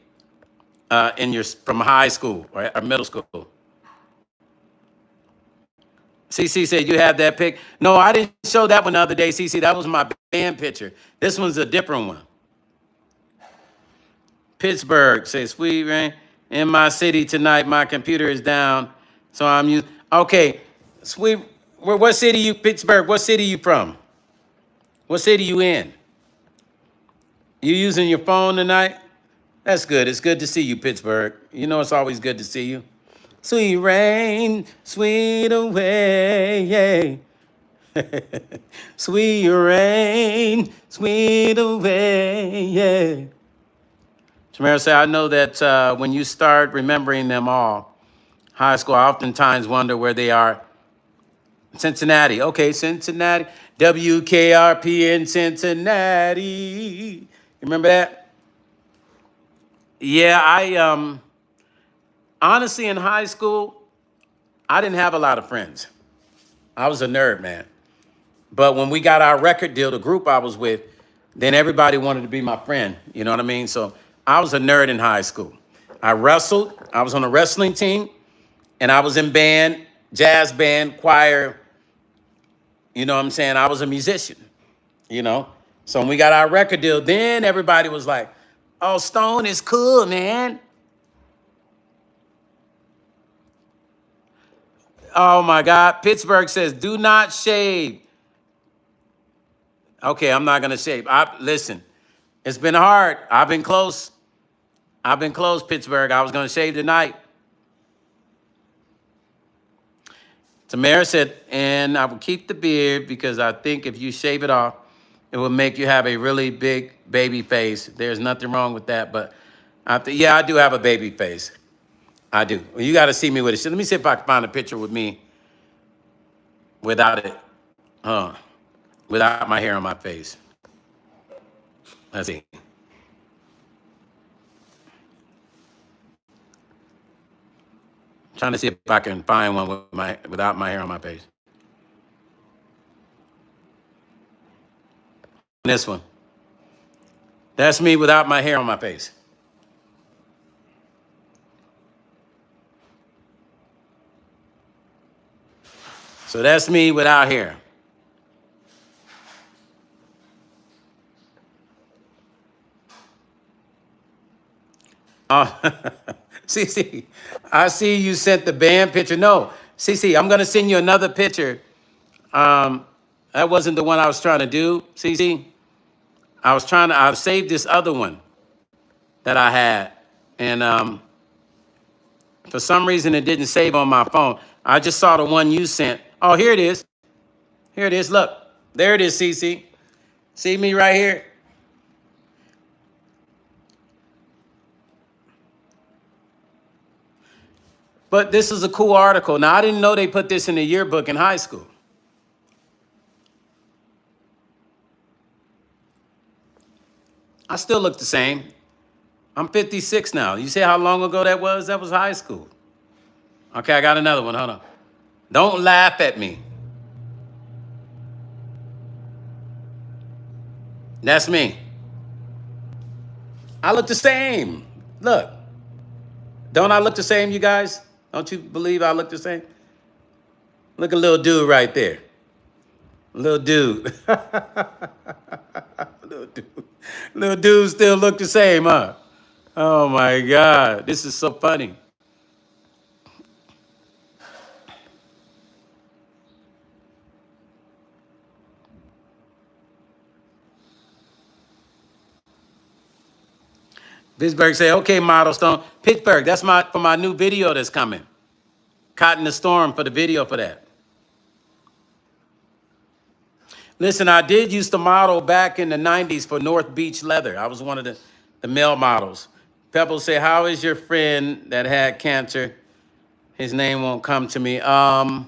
from high school or middle school. CC said, "You have that pic?" No, I didn't show that one the other day, CC. That was my band picture. This one's a different one. Pittsburgh says, "Sweet rain in my city tonight. My computer is down, so I'm using." Okay, sweet. What city you? Pittsburgh. What city you from? What city you in? You using your phone tonight? That's good. It's good to see you, Pittsburgh. You know it's always good to see you. Sweet rain, sweet away. Sweet rain, sweet away. Yeah. Tamara said, "I know that when you start remembering them all, high school, I oftentimes wonder where they are." Cincinnati. Okay, Cincinnati. WKRP in Cincinnati. You remember that? Yeah, I honestly in high school, I didn't have a lot of friends. I was a nerd, man. But when we got our record deal, the group I was with, then everybody wanted to be my friend. You know what I mean? So I was a nerd in high school. I wrestled. I was on a wrestling team, and I was in band, jazz band, choir. You know what I'm saying? I was a musician, you know. So when we got our record deal, then everybody was like, oh, Stone is cool, man. Oh my God. Pittsburgh says, do not shave. Okay, I'm not gonna shave. Listen, it's been hard. I've been close. Pittsburgh. I was gonna shave tonight. Tamara said, and I will keep the beard because I think if you shave it off, it will make you have a really big baby face. There's nothing wrong with that, but yeah, I do have a baby face. I do. Well, you got to see me with it. So let me see if I can find a picture with me without it, without my hair on my face. Let's see. Trying to see if I can find one without my hair on my face. This one. That's me without my hair on my face. So that's me without hair. CC, I see you sent the band picture. No, CC, I'm going to send you another picture. That wasn't the one I was trying to do, CC. I've saved this other one that I had. And for some reason, it didn't save on my phone. I just saw the one you sent. Oh, here it is. Here it is. Look, there it is, CC. See me right here? But this is a cool article. Now, I didn't know they put this in the yearbook in high school. I still look the same. I'm 56 now. You see how long ago that was? That was high school. Okay, I got another one. Hold on. Don't laugh at me. That's me. I look the same. Look. Don't I look the same, you guys? Don't you believe I look the same? Look at little dude right there. Little dude. Little dude. Little dude still look the same, huh? Oh my God. This is so funny. Pittsburgh say, okay, Model Stone. Pittsburgh, that's for my new video that's coming. Caught in the Storm for the video for that. Listen, I did used to model back in the 90s for North Beach Leather. I was one of the male models. Pebbles say, how is your friend that had cancer? His name won't come to me. I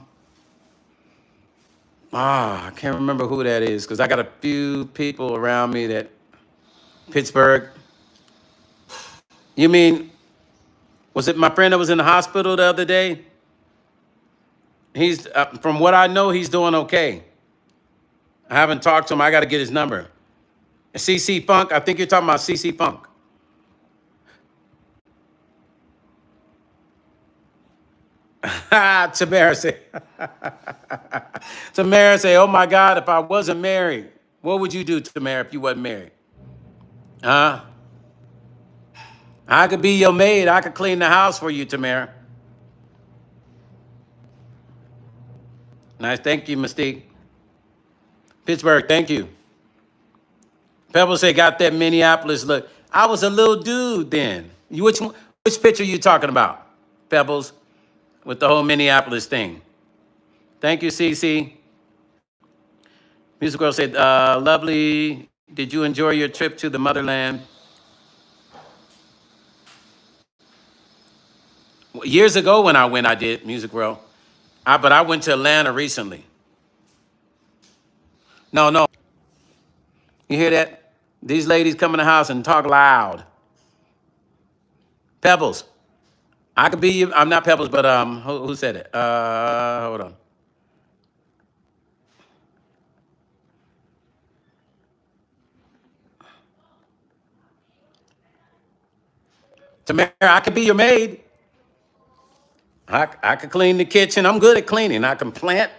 can't remember who that is because I got a few people around me that, Pittsburgh. You mean, was it my friend that was in the hospital the other day? He's, from what I know, he's doing okay. I haven't talked to him. I got to get his number. CC Funk, I think you're talking about CC Funk. Tamara say, Tamara say, oh my God, if I wasn't married, what would you do, Tamara, if you wasn't married? Huh? I could be your maid. I could clean the house for you, Tamara. Nice. Thank you, Mystique. Pittsburgh, thank you. Pebbles say, got that Minneapolis look. I was a little dude then. Which picture you talking about, Pebbles, with the whole Minneapolis thing? Thank you, CC. Music Girl said, lovely. Did you enjoy your trip to the motherland? Years ago when I went, I did, Music World. But I went to Atlanta recently. No. You hear that? These ladies come in the house and talk loud. Pebbles. I could be you. I'm not Pebbles, but who said it? Hold on. Tamara, I could be your maid. I could clean the kitchen. I'm good at cleaning. I can plant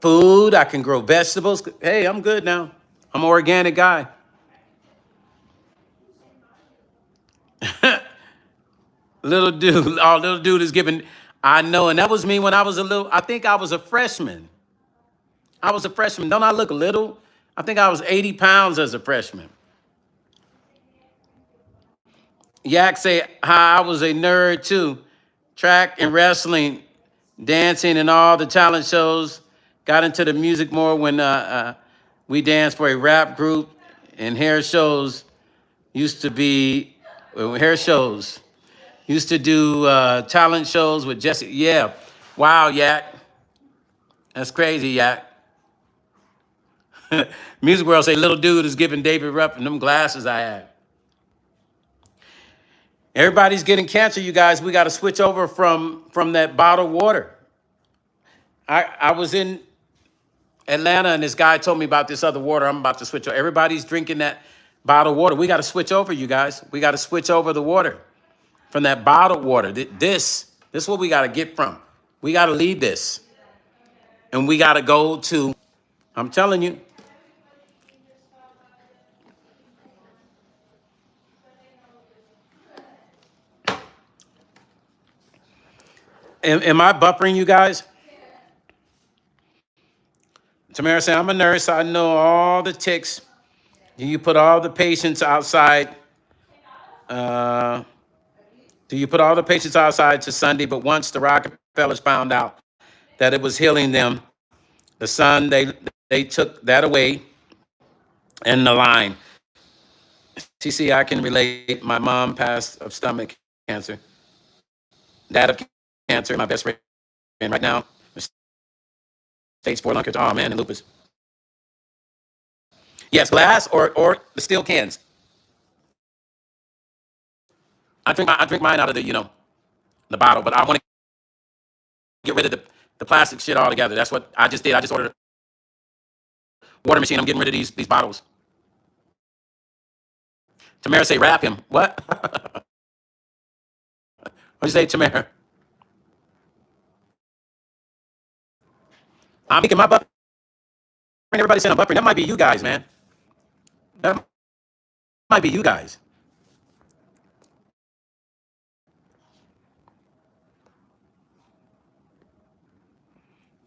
food. I can grow vegetables. Hey, I'm good now. I'm an organic guy. Little dude, oh, little dude is giving. I know, and that was me when I was a little. I think I was a freshman. I was a freshman. Don't I look little? I think I was 80 pounds as a freshman. Yak say, hi, I was a nerd too. Track and wrestling, dancing, and all the talent shows. Got into the music more when we danced for a rap group, and hair shows used to be hair shows. Used to do talent shows with Jesse. Yeah. Wow, Yak. That's crazy, Yak. Music World say little dude is giving David Ruffin them glasses I had. Everybody's getting cancer, you guys. We got to switch over from that bottled water. I was in Atlanta and this guy told me about this other water. I'm about to switch over. Everybody's drinking that bottled water. We got to switch over, you guys. We got to switch over the water from that bottled water. This is what we got to get from. We got to leave this. And we got to go to, I'm telling you. Am I buffering you guys? Tamara said, I'm a nurse. I know all the ticks. Do you put all the patients outside? Do you put all the patients outside to Sunday? But once the Rockefellers found out that it was healing them, the sun, they took that away in the line. TC, I can relate. My mom passed of stomach cancer. Dad of cancer, my best friend right now. Stage 4 lung cancer. Oh, man, and lupus. Yes, glass or the steel cans. I drink mine out of the bottle, but I want to get rid of the plastic shit altogether. That's what I just did. I just ordered a water machine. I'm getting rid of these bottles. Tamara say, wrap him. What? What'd you say, Tamara? I'm making my buffering. Everybody said I'm buffering. That might be you guys, man. That might be you guys.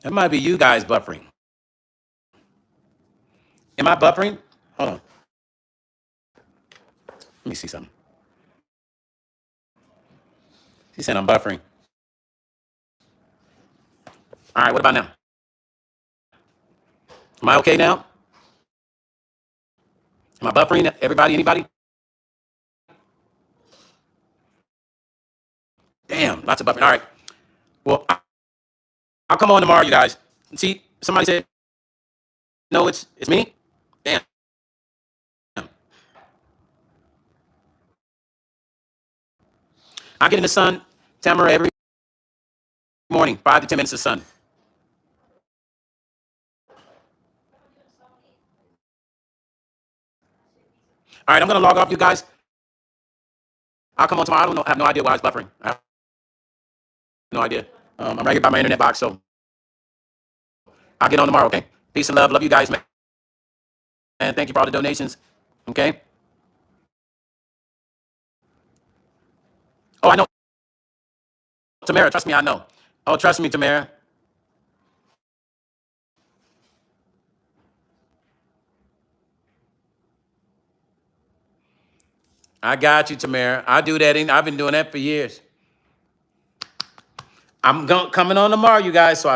That might be you guys buffering. Am I buffering? Hold on. Let me see something. She said I'm buffering. All right, what about now? Am I okay now? Am I buffering? Everybody, anybody? Damn, lots of buffering. All right. Well, I'll come on tomorrow, you guys. See, somebody said, no, it's me. Damn. I get in the sun, Tamara, every morning, 5 to 10 minutes of sun. All right, I'm going to log off, you guys. I'll come on tomorrow. I have no idea why it's buffering. I have no idea. I'm right here by my internet box, so I'll get on tomorrow, okay? Peace and love. Love you guys, man. And thank you for all the donations, okay? Oh, I know. Tamara, trust me, I know. Oh, trust me, Tamara. I got you, Tamara. I do that. I've been doing that for years. I'm coming on tomorrow, you guys, so I